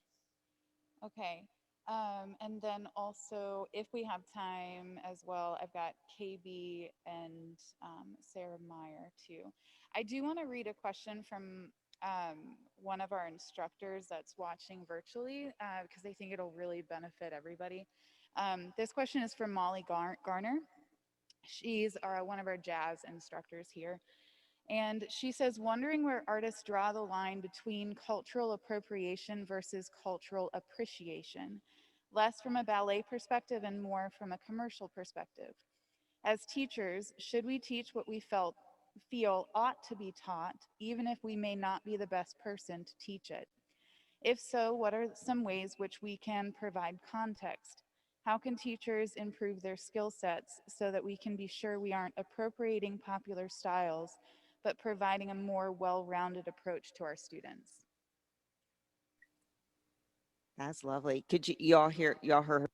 Speaker 5: Okay. And then also, if we have time as well, I've got KB and Sarah Meyer too. I do want to read a question from one of our instructors that's watching virtually because I think it'll really benefit everybody. This question is from Molly Garner. She's one of our jazz instructors here. And she says, wondering where artists draw the line between cultural appropriation versus cultural appreciation, less from a ballet perspective and more from a commercial perspective. As teachers, should we teach what we feel ought to be taught, even if we may not be the best person to teach it? If so, what are some ways which we can provide context? How can teachers improve their skill sets so that we can be sure we aren't appropriating popular styles, but providing a more well-rounded approach to our students?
Speaker 1: That's lovely. Could y'all heard?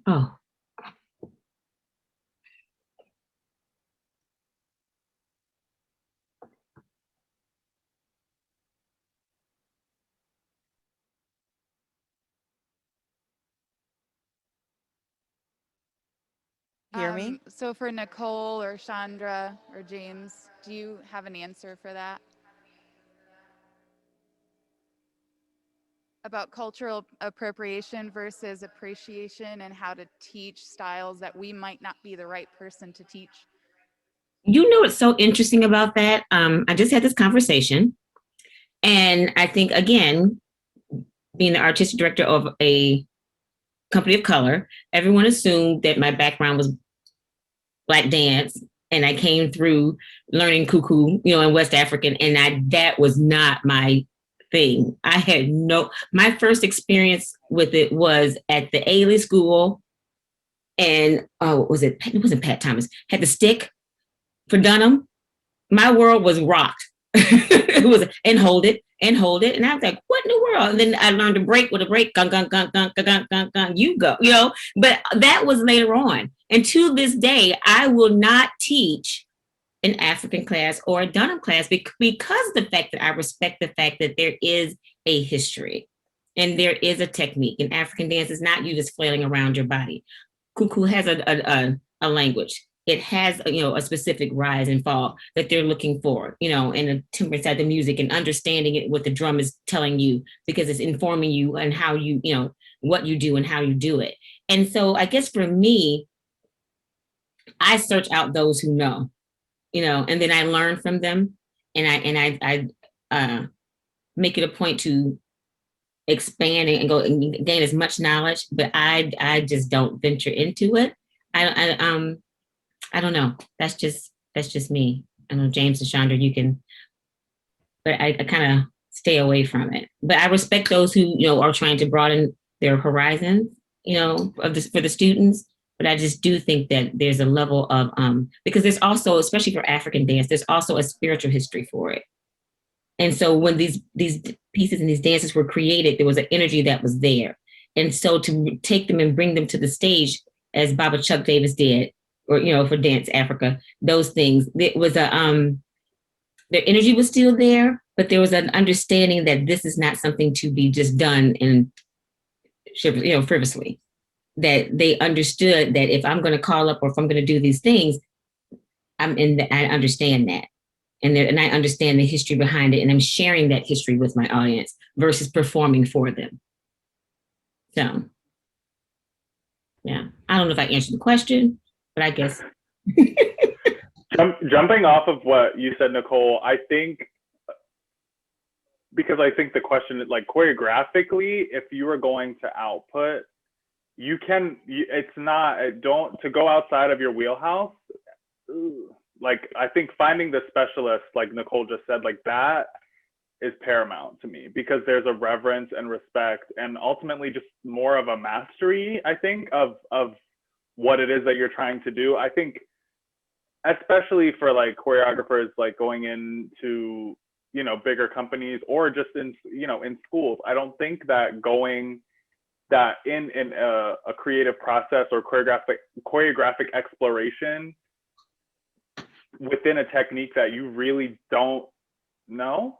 Speaker 3: Oh,
Speaker 1: Hear me?
Speaker 5: So for Nicole or Chandra or James, do you have an answer for that? About cultural appropriation versus appreciation and how to teach styles that we might not be the right person to teach.
Speaker 3: you know what's so interesting about that? I just had this conversation, and I think, again, being the artistic director of a company of color, everyone assumed that my background was Black dance, and I came through learning cuckoo, in West African, and that was not my thing. I had my first experience with it was at the Ailey school, and it wasn't Pat Thomas, had the stick for Dunham. My world was rocked. It was, and hold it, and hold it. And I was like, what in the world? And then I learned to break with a break, gun, gun, gun, gun, gun, gun, gun, gun, you go, but that was later on. And to this day, I will not teach an African class or a Dunham class because of the fact that I respect the fact that there is a history and there is a technique. And African dance is not you just flailing around your body. Cuckoo has a language. It has a specific rise and fall that they're looking for, and the timbre inside the music and understanding it, what the drum is telling you, because it's informing you and how you what you do and how you do it. And so I guess for me, I search out those who know, and then I learn from them, and I make it a point to expand and go and gain as much knowledge, but I just don't venture into it. I don't know. That's just me. I know James and Chandra, you can, but I kind of stay away from it. But I respect those who are trying to broaden their horizons, for the students. But I just do think that there's a level of because there's also, especially for African dance, there's also a spiritual history for it. And so when these pieces and these dances were created, there was an energy that was there. And so to take them and bring them to the stage, as Baba Chuck Davis did, or for Dance Africa, those things, it was their energy was still there, but there was an understanding that this is not something to be just done in frivolously. That they understood that if I'm going to call up or if I'm going to do these things, I understand that. And I understand the history behind it, and I'm sharing that history with my audience versus performing for them. So, yeah, I don't know if I answered the question, but I guess.
Speaker 4: Jumping off of what you said, Nicole, I think, because I think the question is, like, choreographically, if you are going to output, to go outside of your wheelhouse. Like, I think finding the specialist, like Nicole just said, like that is paramount to me, because there's a reverence and respect and ultimately just more of a mastery, I think, of what it is that you're trying to do. I think, especially for like choreographers, like going into, bigger companies or just in schools, I don't think that in a creative process or choreographic exploration within a technique that you really don't know,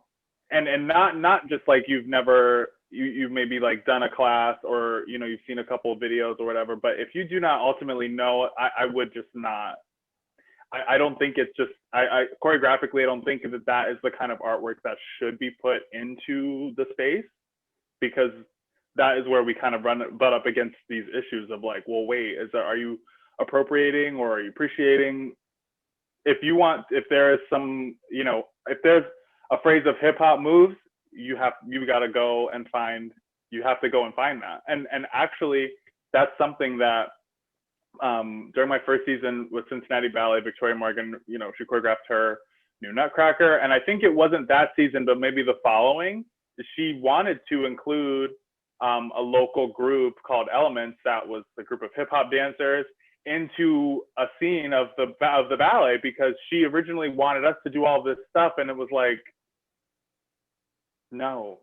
Speaker 4: and not just like you've never you've maybe like done a class, or you know, you've seen a couple of videos or whatever, but if you do not ultimately know, I would just not. I don't think it's just I choreographically, I don't think that that is the kind of artwork that should be put into the space, because that is where we kind of butt up against these issues of like, well, wait, are you appropriating or are you appreciating? If there is some, you know, if there's a phrase of hip hop moves, you got to go and find that. And actually, that's something that during my first season with Cincinnati Ballet, Victoria Morgan, you know, she choreographed her new Nutcracker, and I think it wasn't that season, but maybe the following, she wanted to include a local group called Elements, that was the group of hip hop dancers, into a scene of the ballet, because she originally wanted us to do all this stuff, and it was like, no,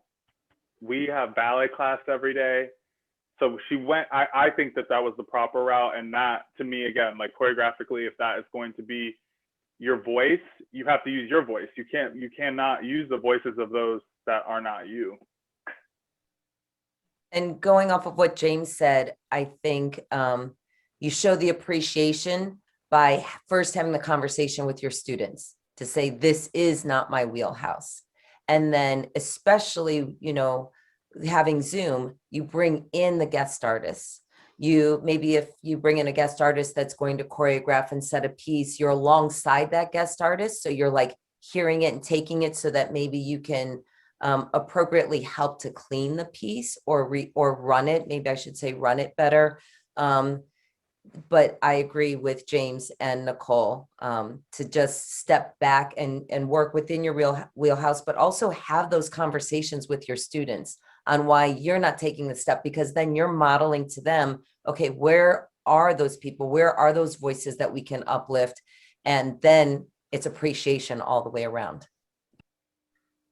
Speaker 4: we have ballet class every day. So she went, I think that was the proper route. And that, to me, again, like choreographically, if that is going to be your voice, you have to use your voice. You cannot use the voices of those that are not you.
Speaker 2: And going off of what James said, I think you show the appreciation by first having the conversation with your students to say, this is not my wheelhouse. And then especially, you know, having Zoom, you bring in the guest artists. Maybe if you bring in a guest artist that's going to choreograph and set a piece, you're alongside that guest artist. So you're like hearing it and taking it, so that maybe you can appropriately help to clean the piece or run it. Maybe I should say run it better. But I agree with James and Nicole to just step back and work within your wheelhouse, but also have those conversations with your students on why you're not taking the step, because then you're modeling to them, okay, where are those people? Where are those voices that we can uplift? And then it's appreciation all the way around.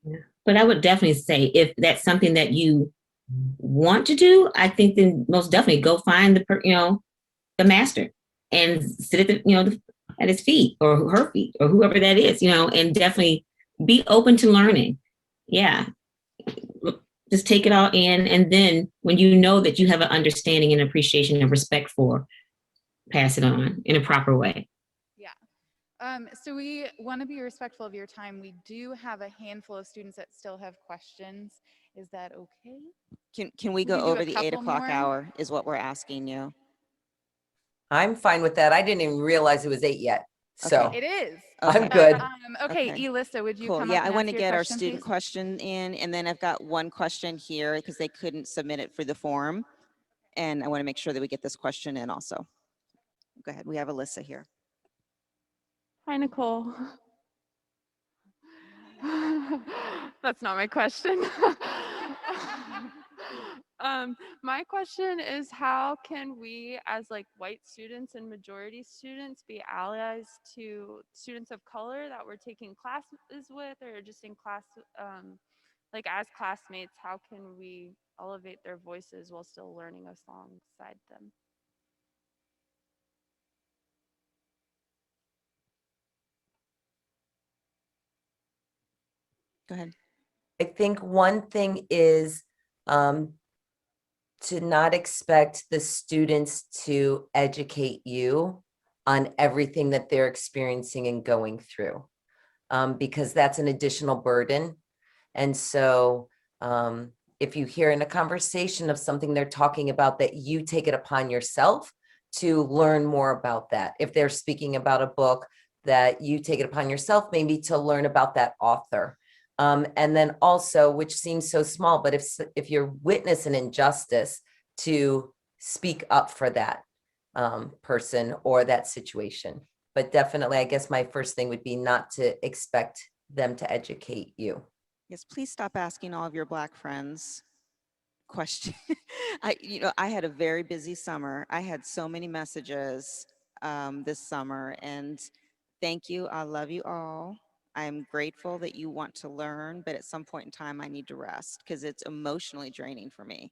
Speaker 3: Yeah. But I would definitely say, if that's something that you want to do, I think then most definitely go find the master and sit at at his feet or her feet or whoever that is, and definitely be open to learning. Yeah. Just take it all in. And then when you know that you have an understanding and appreciation and respect for, pass it on in a proper way.
Speaker 5: Yeah. So we want to be respectful of your time. We do have a handful of students that still have questions. Is that okay?
Speaker 1: Can we go over the 8 o'clock hour is what we're asking you.
Speaker 2: I'm fine with that. I didn't even realize it was 8 yet. So
Speaker 5: okay. It is.
Speaker 2: I'm good.
Speaker 5: Okay, Elissa, would you come up?
Speaker 1: Yeah, I want to get our
Speaker 5: question,
Speaker 1: student
Speaker 5: please?
Speaker 1: question in, and then I've got one question here because they couldn't submit it for the form. And I want to make sure that we get this question in also. Go ahead. We have Alyssa here.
Speaker 6: Hi, Nicole. That's not my question. My question is, how can we as like white students and majority students be allies to students of color that we're taking classes with, or just in class, like as classmates, how can we elevate their voices while still learning alongside them?
Speaker 1: Go ahead.
Speaker 2: I think one thing is to not expect the students to educate you on everything that they're experiencing and going through, because that's an additional burden. And so if you hear in a conversation of something they're talking about, that you take it upon yourself to learn more about that. If they're speaking about a book, that you take it upon yourself maybe to learn about that author. And then also, which seems so small, but if you're witness an injustice, to speak up for that person or that situation. But definitely, I guess my first thing would be not to expect them to educate you.
Speaker 1: Yes, please stop asking all of your Black friends questions. I had a very busy summer. I had so many messages this summer, and thank you. I love you all. I'm grateful that you want to learn, but at some point in time, I need to rest because it's emotionally draining for me.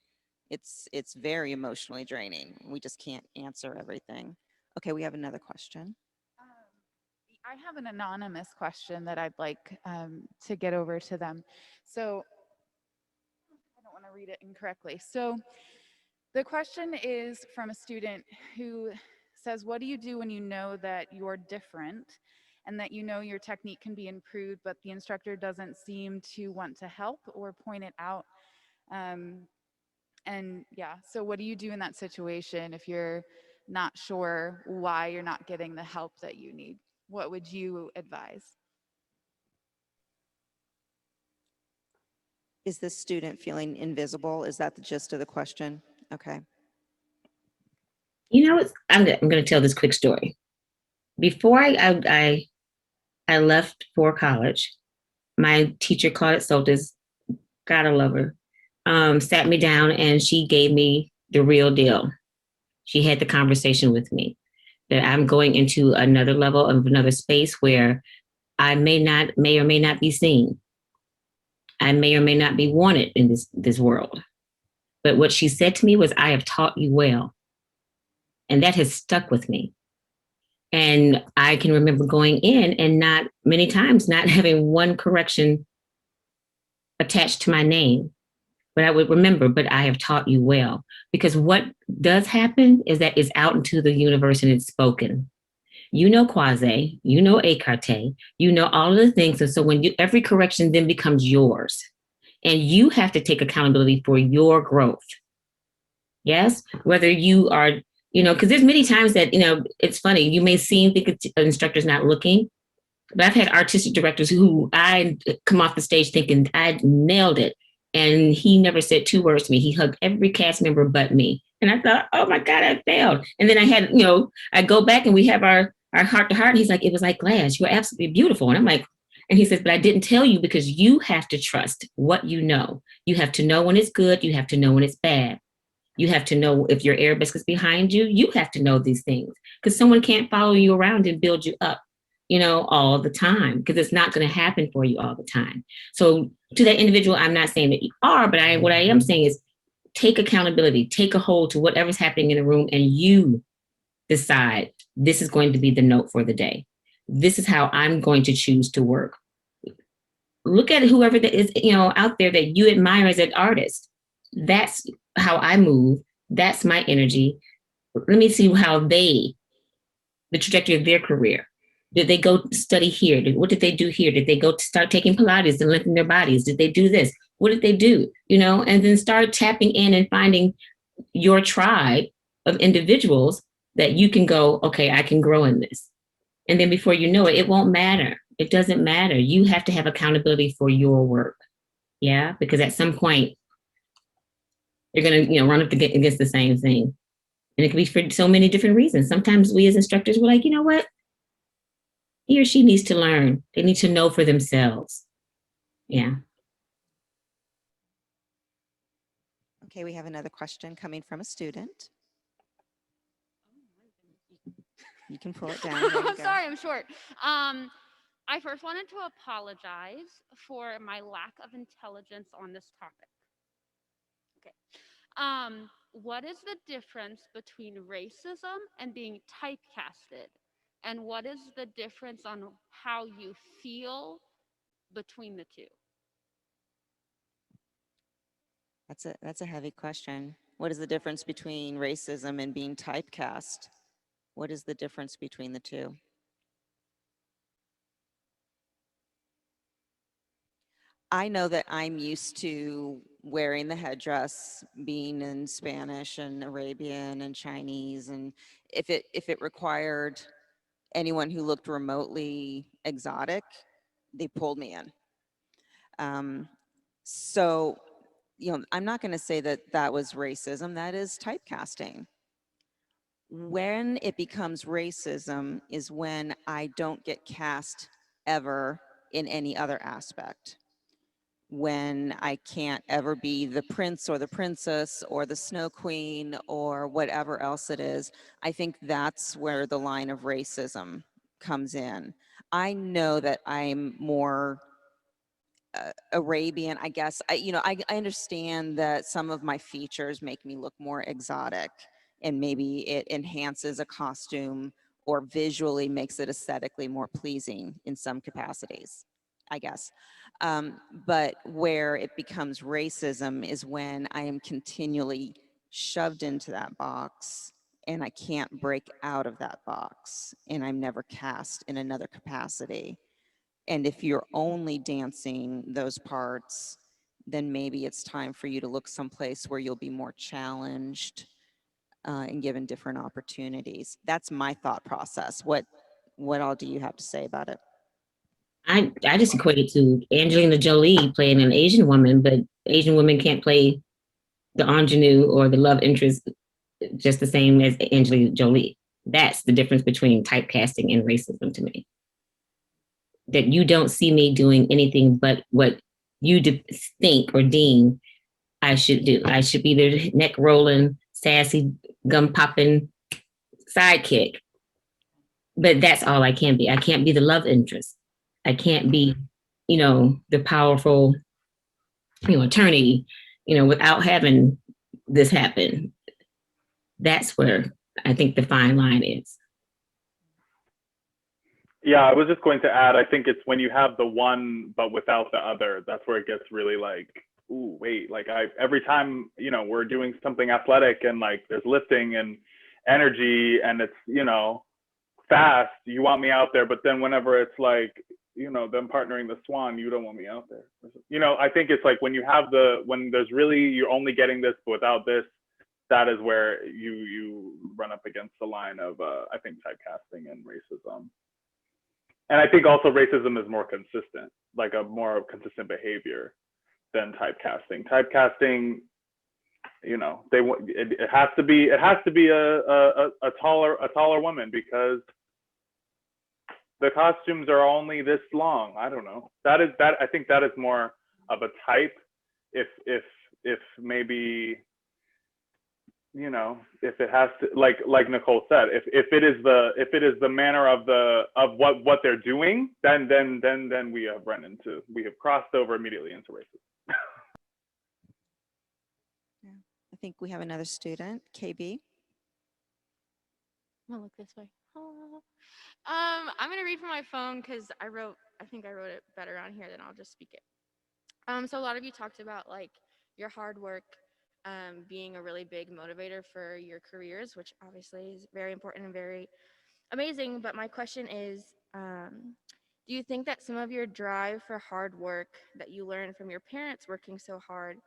Speaker 1: It's very emotionally draining. We just can't answer everything. Okay, we have another question.
Speaker 5: I have an anonymous question that I'd like to get over to them. So I don't want to read it incorrectly. So the question is from a student who says, what do you do when you know that you're different and that you know your technique can be improved, but the instructor doesn't seem to want to help or point it out? And yeah, so what do you do in that situation if you're not sure why you're not getting the help that you need? What would you advise?
Speaker 1: Is this student feeling invisible? Is that the gist of the question? Okay.
Speaker 3: You know, I'm going to tell this quick story. Before I left for college, my teacher, Claudette Soltis, gotta love her, sat me down and she gave me the real deal. She had the conversation with me that I'm going into another level of another space where I may or may not be seen. I may or may not be wanted in this world. But what she said to me was, I have taught you well. And that has stuck with me. And I can remember going in and not many times not having one correction attached to my name. But I would remember, but I have taught you well. Because what does happen is that it's out into the universe and it's spoken. You know quasi, you know écarté, you know all of the things. And so when every correction then becomes yours. And you have to take accountability for your growth. Yes, whether you are, because there's many times that, it's funny, you may think an instructor's not looking, but I've had artistic directors who I come off the stage thinking I nailed it. And he never said 2 words to me. He hugged every cast member but me. And I thought, oh my God, I failed. And then I had, I go back and we have our heart to heart. And he's like, it was like glass. You're absolutely beautiful. And I'm like, and he says, but I didn't tell you because you have to trust what you know. You have to know when it's good. You have to know when it's bad. You have to know if your arabesque is behind you. You have to know these things because someone can't follow you around and build you up, all the time, because it's not going to happen for you all the time. So to that individual, I'm not saying that you are, but what I am saying is take accountability, take a hold to whatever's happening in the room, and you decide this is going to be the note for the day. This is how I'm going to choose to work. Look at whoever that is, out there that you admire as an artist. That's how I move. That's my energy. Let me see how the trajectory of their career. Did they go study here? What did they do here? Did they go to start taking Pilates and lifting their bodies? Did they do this? What did they do? And then start tapping in and finding your tribe of individuals that you can go, okay, I can grow in this. And then before you know it, it won't matter. It doesn't matter. You have to have accountability for your work. Yeah, because at some point, you're going to, run up against the same thing. And it can be for so many different reasons. Sometimes we as instructors, we're like, you know what? He or she needs to learn. They need to know for themselves. Yeah.
Speaker 1: Okay, we have another question coming from a student. You can pull it down.
Speaker 7: I'm sorry, I'm short. I first wanted to apologize for my lack of intelligence on this topic. Okay. What is the difference between racism and being typecasted? And what is the difference on how you feel between the two?
Speaker 1: That's a heavy question. What is the difference between racism and being typecast? What is the difference between the two? I know that I'm used to wearing the headdress, being in Spanish and Arabian and Chinese, and if it required anyone who looked remotely exotic, they pulled me in. So, I'm not going to say that that was racism. That is typecasting. When it becomes racism is when I don't get cast ever in any other aspect. When I can't ever be the prince or the princess or the snow queen or whatever else it is, I think that's where the line of racism comes in. I know that I'm more Arabian, I guess. I understand that some of my features make me look more exotic and maybe it enhances a costume or visually makes it aesthetically more pleasing in some capacities, I guess. But where it becomes racism is when I am continually shoved into that box and I can't break out of that box and I'm never cast in another capacity. And if you're only dancing those parts, then maybe it's time for you to look someplace where you'll be more challenged and given different opportunities. That's my thought process. What all do you have to say about it?
Speaker 3: I just equate it to Angelina Jolie playing an Asian woman, but Asian women can't play the ingenue or the love interest just the same as Angelina Jolie. That's the difference between typecasting and racism to me. That you don't see me doing anything but what you think or deem I should do. I should be the neck rolling, sassy, gum popping sidekick. But that's all I can be. I can't be the love interest. I can't be, the powerful, attorney, without having this happen. That's where I think the fine line is.
Speaker 4: Yeah, I was just going to add, I think it's when you have the one but without the other, that's where it gets really like, ooh, wait, like every time, we're doing something athletic and like there's lifting and energy and it's, fast, you want me out there, but then whenever it's like, them partnering the swan, you don't want me out there. I think it's like when there's really, you're only getting this but without this, that is where you run up against the line of, I think, typecasting and racism. And I think also racism is more consistent, like a more consistent behavior than typecasting. Typecasting, it has to be a taller woman because the costumes are only this long. I don't know. I think that is more of a type. If maybe, if it has to, like Nicole said, if it is the manner of what they're doing, then we have crossed over immediately into racism.
Speaker 1: Yeah. I think we have another student, KB.
Speaker 6: I'm gonna look this way. I'm gonna read from my phone because I think I wrote it better on here than I'll just speak it. So a lot of you talked about like your hard work being a really big motivator for your careers, which obviously is very important and very amazing. But my question is, do you think that some of your drive for hard work that you learned from your parents working so hard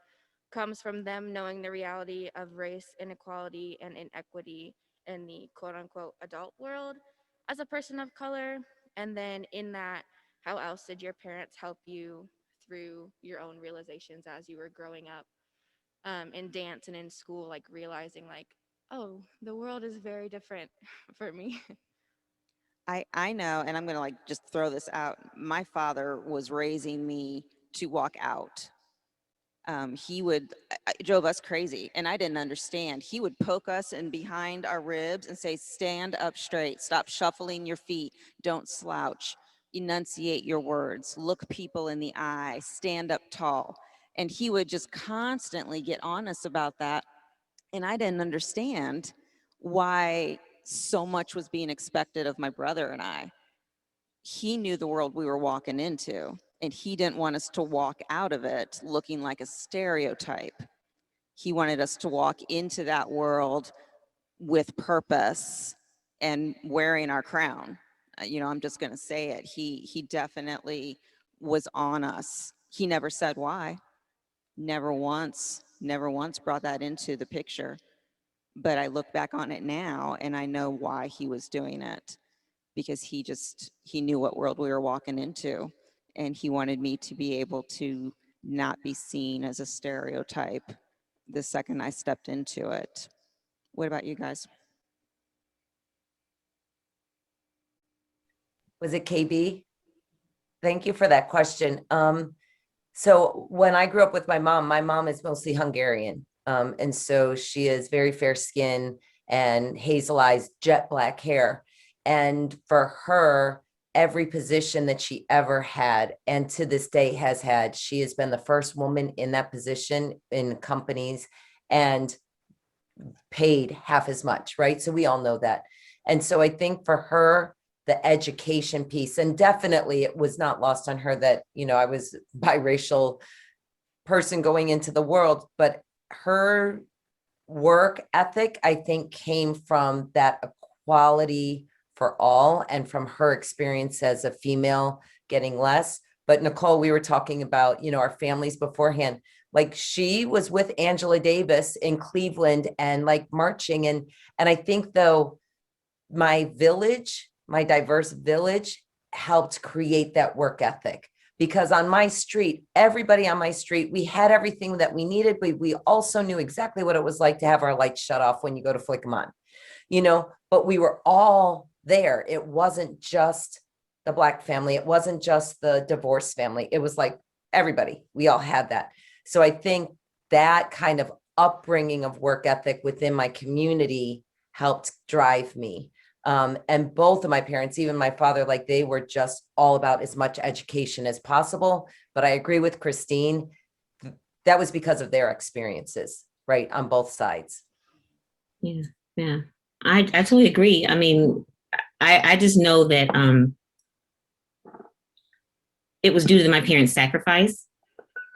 Speaker 6: comes from them knowing the reality of race, inequality, and inequity in the quote unquote adult world as a person of color? And then in that, how else did your parents help you through your own realizations as you were growing up in dance and in school, like realizing like, oh, the world is very different for me?
Speaker 1: I know, and I'm going to like just throw this out. My father was raising me to walk out. He would drove us crazy, and I didn't understand. He would poke us in behind our ribs and say, "Stand up straight. Stop shuffling your feet. Don't slouch. Enunciate your words. Look people in the eye. Stand up tall." And he would just constantly get on us about that, and I didn't understand why so much was being expected of my brother and I. He knew the world we were walking into, and he didn't want us to walk out of it looking like a stereotype. He wanted us to walk into that world with purpose and wearing our crown. I'm just going to say it. He definitely was on us. He never said why. Never once brought that into the picture. But I look back on it now and I know why he was doing it, because he knew what world we were walking into, and he wanted me to be able to not be seen as a stereotype the second I stepped into it. What about you guys?
Speaker 2: Was it KB? Thank you for that question. So when I grew up with my mom is mostly Hungarian. And so she is very fair skin and hazel eyes, jet black hair. And for her, every position that she ever had, and to this day has had, she has been the first woman in that position in companies and paid half as much, right? So we all know that. And so I think for her, the education piece, and definitely it was not lost on her that, you know, I was biracial person going into the world, but her work ethic, I think, came from that equality for all and from her experience as a female getting less. But Nicole, we were talking about, you know, our families beforehand. Like she was with Angela Davis in Cleveland and like marching. And I think though, my village, my diverse village helped create that work ethic. Because on my street, everybody on my street, we had everything that we needed, but we also knew exactly what it was like to have our lights shut off when you go to flick them on, you know, but we were all there. It wasn't just the Black family. It wasn't just the divorced family. It was like everybody, we all had that. So I think that kind of upbringing of work ethic within my community helped drive me. And both of my parents, even my father, like they were just all about as much education as possible. But I agree with Christine. That was because of their experiences, right? On both sides.
Speaker 3: Yeah. Yeah. I totally agree. I mean, I just know that it was due to my parents' sacrifice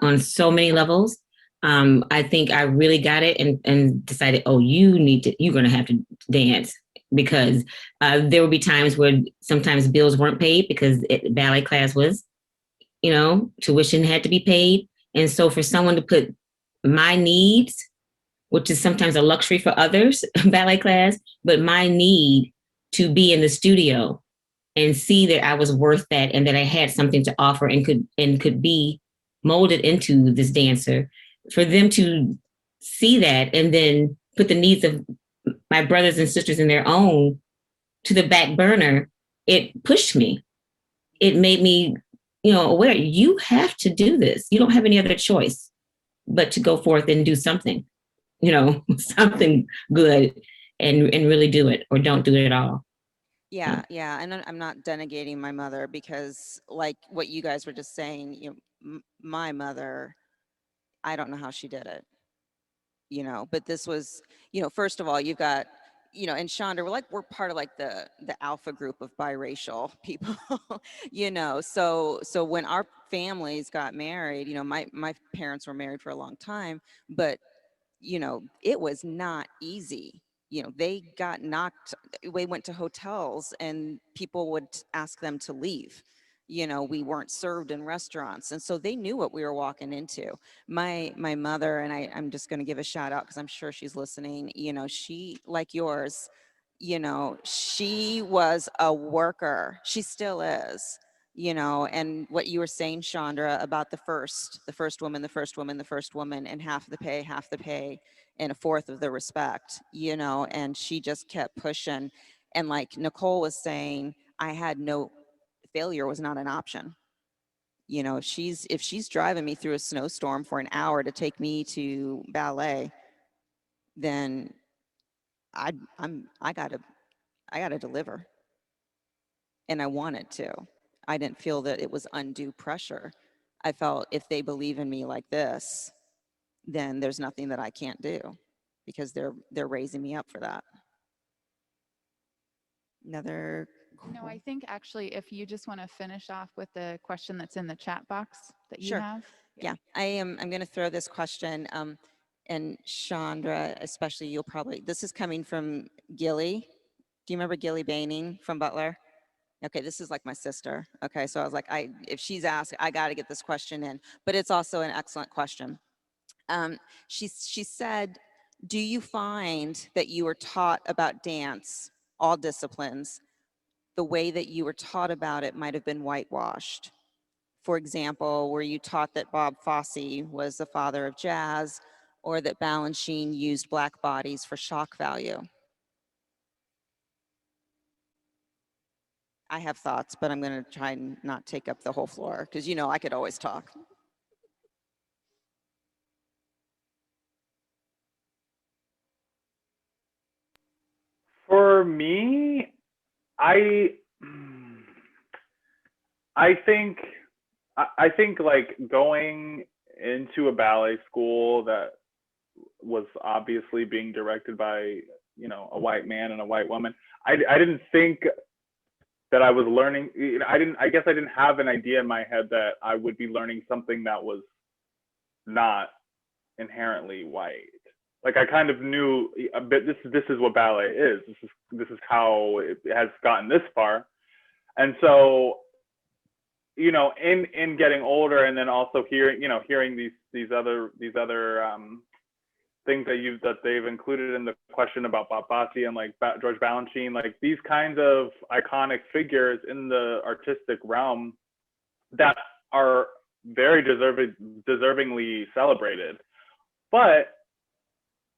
Speaker 3: on so many levels. I think I really got it and decided, oh, you're going to have to dance, because there would be times where sometimes bills weren't paid because ballet class was, you know, tuition had to be paid. And so for someone to put my needs, which is sometimes a luxury for others, ballet class, but my need to be in the studio and see that I was worth that and that I had something to offer and could be molded into this dancer, for them to see that and then put the needs of my brothers and sisters in their own to the back burner, it pushed me. It made me, you know, aware, you have to do this. You don't have any other choice but to go forth and do something, you know, something good, and really do it, or don't do it at all.
Speaker 1: Yeah, yeah, and I'm not denegating my mother, because like what you guys were just saying, you know, my mother, I don't know how she did it, you know, but this was, you know, first of all, you've got, you know, and Chandra, we're part of like the alpha group of biracial people, you know, so when our families got married, you know, my parents were married for a long time, but you know, it was not easy. You know, they got knocked, we went to hotels and people would ask them to leave. You know, we weren't served in restaurants. And so they knew what we were walking into. My mother, and I'm just going to give a shout out because I'm sure she's listening, you know, she, like yours, you know, she was a worker. She still is, you know, and what you were saying, Chandra, about the first woman, and half the pay, and a fourth of the respect, you know, and she just kept pushing. And like Nicole was saying, I had no, failure was not an option. You know, if she's driving me through a snowstorm for an hour to take me to ballet, then I gotta deliver. And I wanted to. I didn't feel that it was undue pressure. I felt if they believe in me like this, then there's nothing that I can't do, because they're raising me up for that. Another.
Speaker 5: No, I think actually if you just want to finish off with the question that's in the chat box that you
Speaker 1: Sure.
Speaker 5: have.
Speaker 1: Yeah, I'm going to throw this question, and Chandra, especially, this is coming from Gilly. Do you remember Gilly Baining from Butler? Okay, this is like my sister. Okay, so I was like, if she's asked, I got to get this question in, but it's also an excellent question. She said, do you find that you were taught about dance, all disciplines, the way that you were taught about it might have been whitewashed? For example, were you taught that Bob Fosse was the father of jazz, or that Balanchine used black bodies for shock value? I have thoughts, but I'm going to try and not take up the whole floor, because you know I could always talk.
Speaker 4: For me, I I think I think like going into a ballet school that was obviously being directed by a white man and a white woman. I didn't think that I was learning. I guess I didn't have an idea in my head that I would be learning something that was not inherently white. Like I kind of knew a bit. This is what ballet is. This is how it has gotten this far. And so, in getting older, and then also hearing these other things that they've included in the question about Bob Fosse and like George Balanchine, like these kinds of iconic figures in the artistic realm that are very deservingly celebrated. But,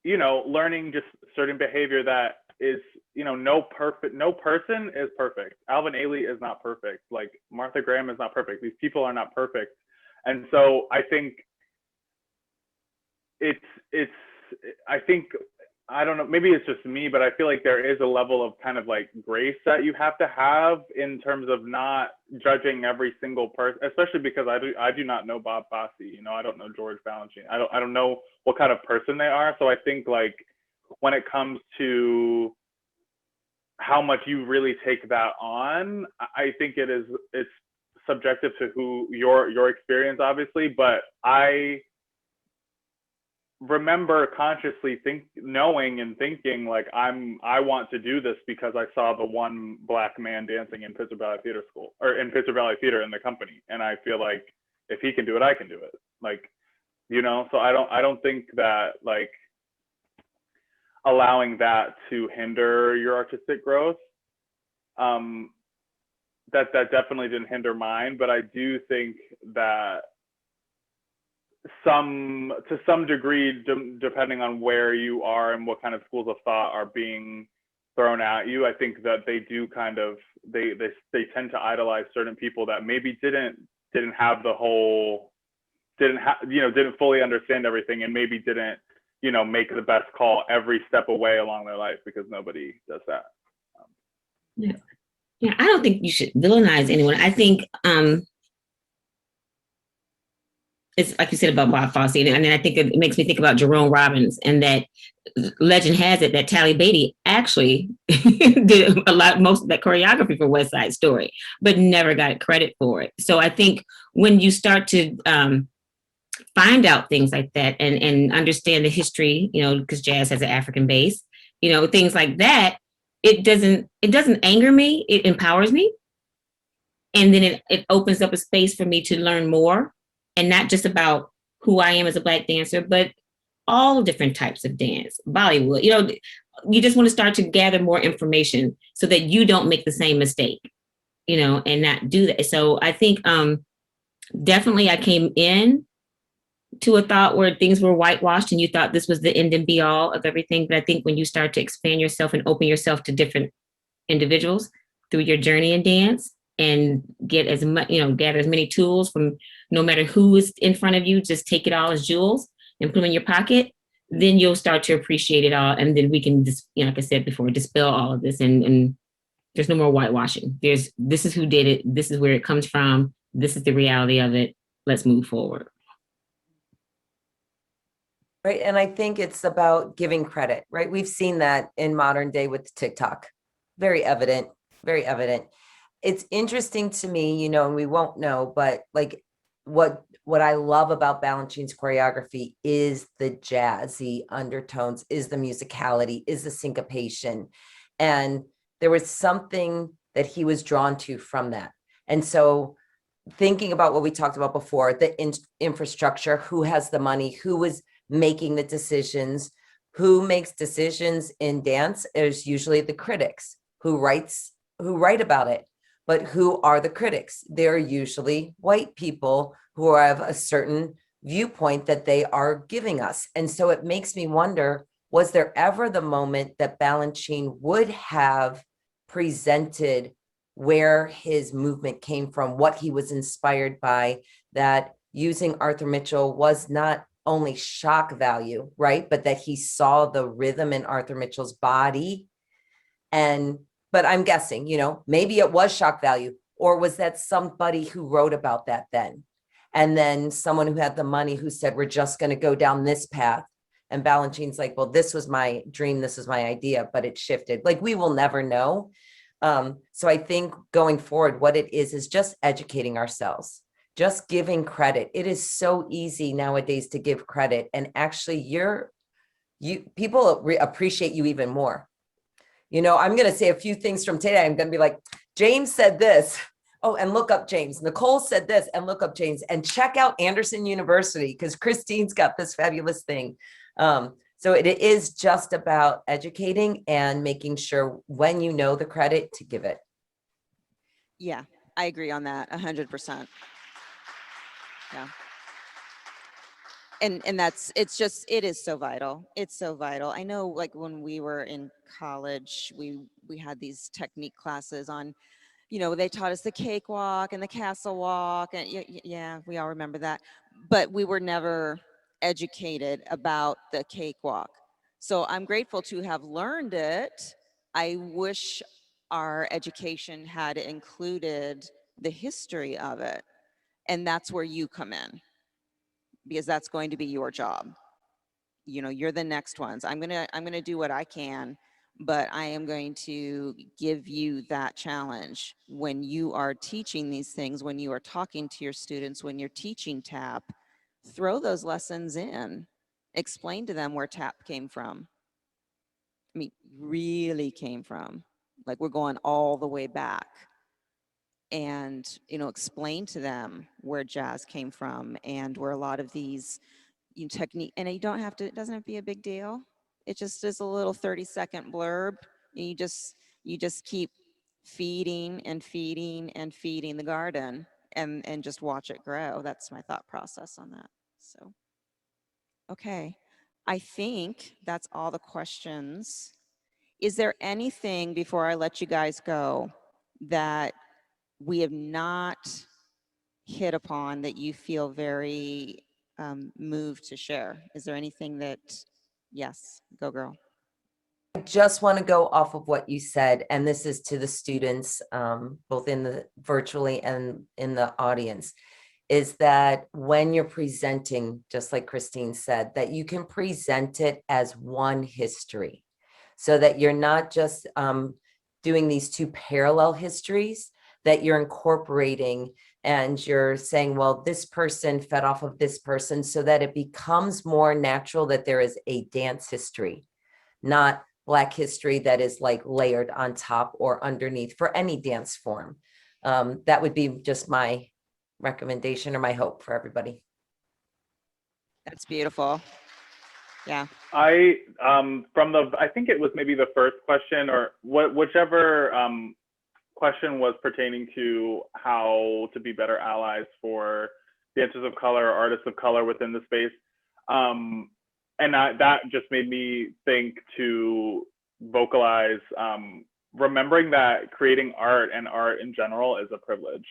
Speaker 4: learning just certain behavior that is, no person is perfect. Alvin Ailey is not perfect. Like Martha Graham is not perfect. These people are not perfect. And so I think I don't know, maybe it's just me, but I feel like there is a level of kind of like grace that you have to have in terms of not judging every single person, especially because I do not know Bob Fosse, I don't know George Balanchine. I don't know what kind of person they are. So I think like when it comes to how much you really take that on, I think it's subjective to who your experience, obviously, but I remember consciously knowing and thinking like I want to do this because I saw the one black man dancing in Pittsburgh Ballet Theater School, or in Pittsburgh Ballet Theater in the company, and I feel like if he can do it, I can do it. Like, so I don't think that like allowing that to hinder your artistic growth, that definitely didn't hinder mine, but I do think that to some degree, depending on where you are and what kind of schools of thought are being thrown at you, I think that they do kind of they tend to idolize certain people that maybe didn't have the whole, didn't fully understand everything, and maybe didn't make the best call every step away along their life, because nobody does that.
Speaker 3: Yeah, I don't think you should villainize anyone. I think it's like you said about Bob Fosse, and then I think it makes me think about Jerome Robbins, and that legend has it that Tally Beatty actually did most of that choreography for West Side Story, but never got credit for it. So I think when you start to find out things like that and understand the history, because jazz has an African base, things like that, it doesn't anger me, it empowers me. And then it opens up a space for me to learn more, and not just about who I am as a Black dancer, but all different types of dance, Bollywood. You just want to start to gather more information so that you don't make the same mistake, and not do that. So I think definitely I came in to a thought where things were whitewashed and you thought this was the end and be all of everything. But I think when you start to expand yourself and open yourself to different individuals through your journey in dance, and get as much, gather as many tools from no matter who is in front of you, just take it all as jewels and put them in your pocket, then you'll start to appreciate it all. And then we can just, like I said before, dispel all of this, and there's no more whitewashing. This is who did it. This is where it comes from. This is the reality of it. Let's move forward.
Speaker 2: Right. And I think it's about giving credit, right? We've seen that in modern day with TikTok. Very evident, very evident. It's interesting to me, and we won't know, but like what I love about Balanchine's choreography is the jazzy undertones, is the musicality, is the syncopation. And there was something that he was drawn to from that. And so thinking about what we talked about before, the infrastructure, who has the money, who was making the decisions, who makes decisions in dance is usually the critics who write about it. But who are the critics? They're usually white people who have a certain viewpoint that they are giving us. And so it makes me wonder, was there ever the moment that Balanchine would have presented where his movement came from, what he was inspired by, that using Arthur Mitchell was not only shock value, right? But that he saw the rhythm in Arthur Mitchell's body. But I'm guessing, maybe it was shock value, or was that somebody who wrote about that then? And then someone who had the money who said, we're just going to go down this path. And Balanchine's like, well, this was my dream, this was my idea, but it shifted. Like, we will never know. So I think going forward, what it is just educating ourselves, just giving credit. It is so easy nowadays to give credit, and actually people appreciate you even more. You know, I'm going to say a few things from today. I'm going to be like, James said this. Oh, and look up James. Nicole said this, and look up James, and check out Anderson University, because Christine's got this fabulous thing. So it is just about educating and making sure when you know the credit to give it.
Speaker 1: Yeah, I agree on that 100%. Yeah. And it is so vital. It's so vital. I know, like, when we were in college, we had these technique classes on, they taught us the cakewalk and the castle walk, and yeah, we all remember that. But we were never educated about the cakewalk. So I'm grateful to have learned it. I wish our education had included the history of it. And that's where you come in, because that's going to be your job. You're the next ones. I'm going to do what I can, but I am going to give you that challenge when you are teaching these things, when you are talking to your students, when you're teaching tap. Throw those lessons in. Explain to them where tap came from. I mean, really came from. Like, we're going all the way back. And, explain to them where jazz came from and where a lot of these technique, and it doesn't have to be a big deal. It just is a little 30-second blurb. And you just keep feeding and feeding and feeding the garden, and just watch it grow. That's my thought process on that. So, okay. I think that's all the questions. Is there anything, before I let you guys go, that we have not hit upon that you feel very moved to share? Is there anything that, yes, go girl.
Speaker 2: I just want to go off of what you said, and this is to the students, both in the virtually and in the audience, is that when you're presenting, just like Christine said, that you can present it as one history, so that you're not just doing these two parallel histories, that you're incorporating and you're saying, well, this person fed off of this person, so that it becomes more natural that there is a dance history, not Black history that is like layered on top or underneath for any dance form. That would be just my recommendation or my hope for everybody.
Speaker 1: That's beautiful. Yeah.
Speaker 4: I think it was maybe the first question, or whichever question was pertaining to how to be better allies for dancers of color or artists of color within the space. And that just made me think to vocalize remembering that creating art and art in general is a privilege.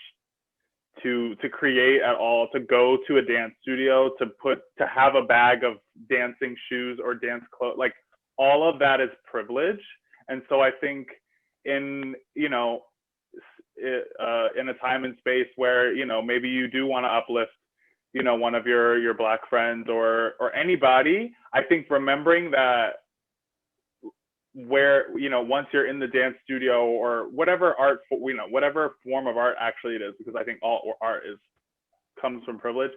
Speaker 4: To create at all, to go to a dance studio, to have a bag of dancing shoes or dance clothes, like all of that is privilege. And so I think in a time and space where maybe you do want to uplift one of your Black friends or anybody, I think remembering that where once you're in the dance studio or whatever art, whatever form of art actually it is, because I think all art comes from privilege.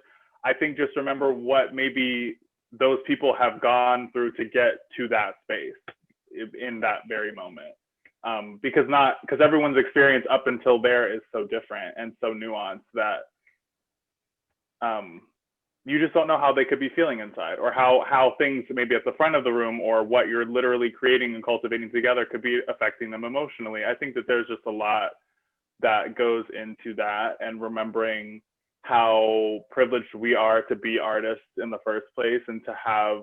Speaker 4: I think just remember what maybe those people have gone through to get to that space in that very moment, because everyone's experience up until there is so different and so nuanced that you just don't know how they could be feeling inside, or how things maybe at the front of the room or what you're literally creating and cultivating together could be affecting them emotionally. I think that there's just a lot that goes into that, and remembering how privileged we are to be artists in the first place, and to have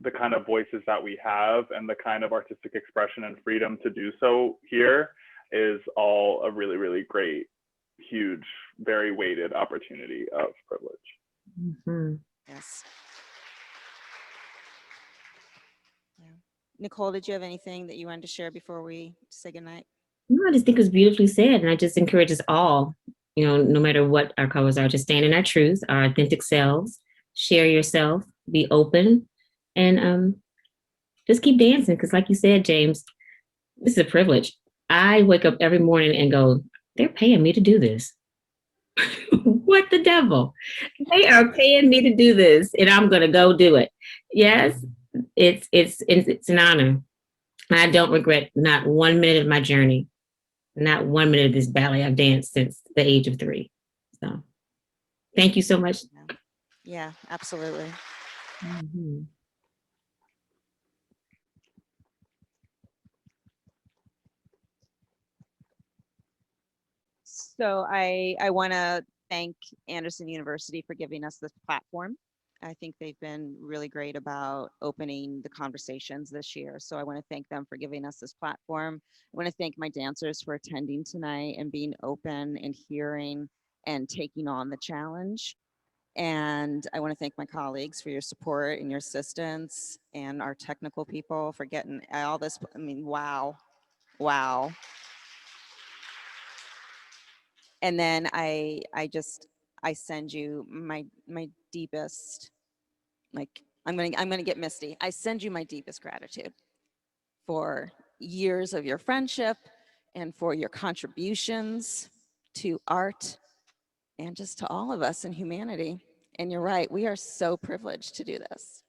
Speaker 4: the kind of voices that we have and the kind of artistic expression and freedom to do so here is all a really, really great, huge, very weighted opportunity of privilege.
Speaker 1: Mm-hmm. Yes. Yeah. Nicole, did you have anything that you wanted to share before we say goodnight?
Speaker 3: No, I just think it was beautifully said, and I just encourage us all, no matter what our colors are, to stand in our truth, our authentic selves, share yourself, be open, and just keep dancing. Because like you said, James, this is a privilege. I wake up every morning and go, they're paying me to do this. What the devil? They are paying me to do this, and I'm gonna go do it. Yes, it's an honor. I don't regret not 1 minute of my journey, not 1 minute of this ballet. I've danced since the age of 3. So thank you so much.
Speaker 1: Yeah, absolutely.
Speaker 3: Mm-hmm.
Speaker 1: So I want to thank Anderson University for giving us this platform. I think they've been really great about opening the conversations this year. So I want to thank them for giving us this platform. I want to thank my dancers for attending tonight and being open and hearing and taking on the challenge. And I want to thank my colleagues for your support and your assistance, and our technical people for getting all this. I mean, wow, wow. And then I send you my deepest, like, I'm gonna get misty. I send you my deepest gratitude for years of your friendship and for your contributions to art and just to all of us in humanity. And you're right, we are so privileged to do this.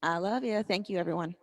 Speaker 1: I love you. Thank you, everyone.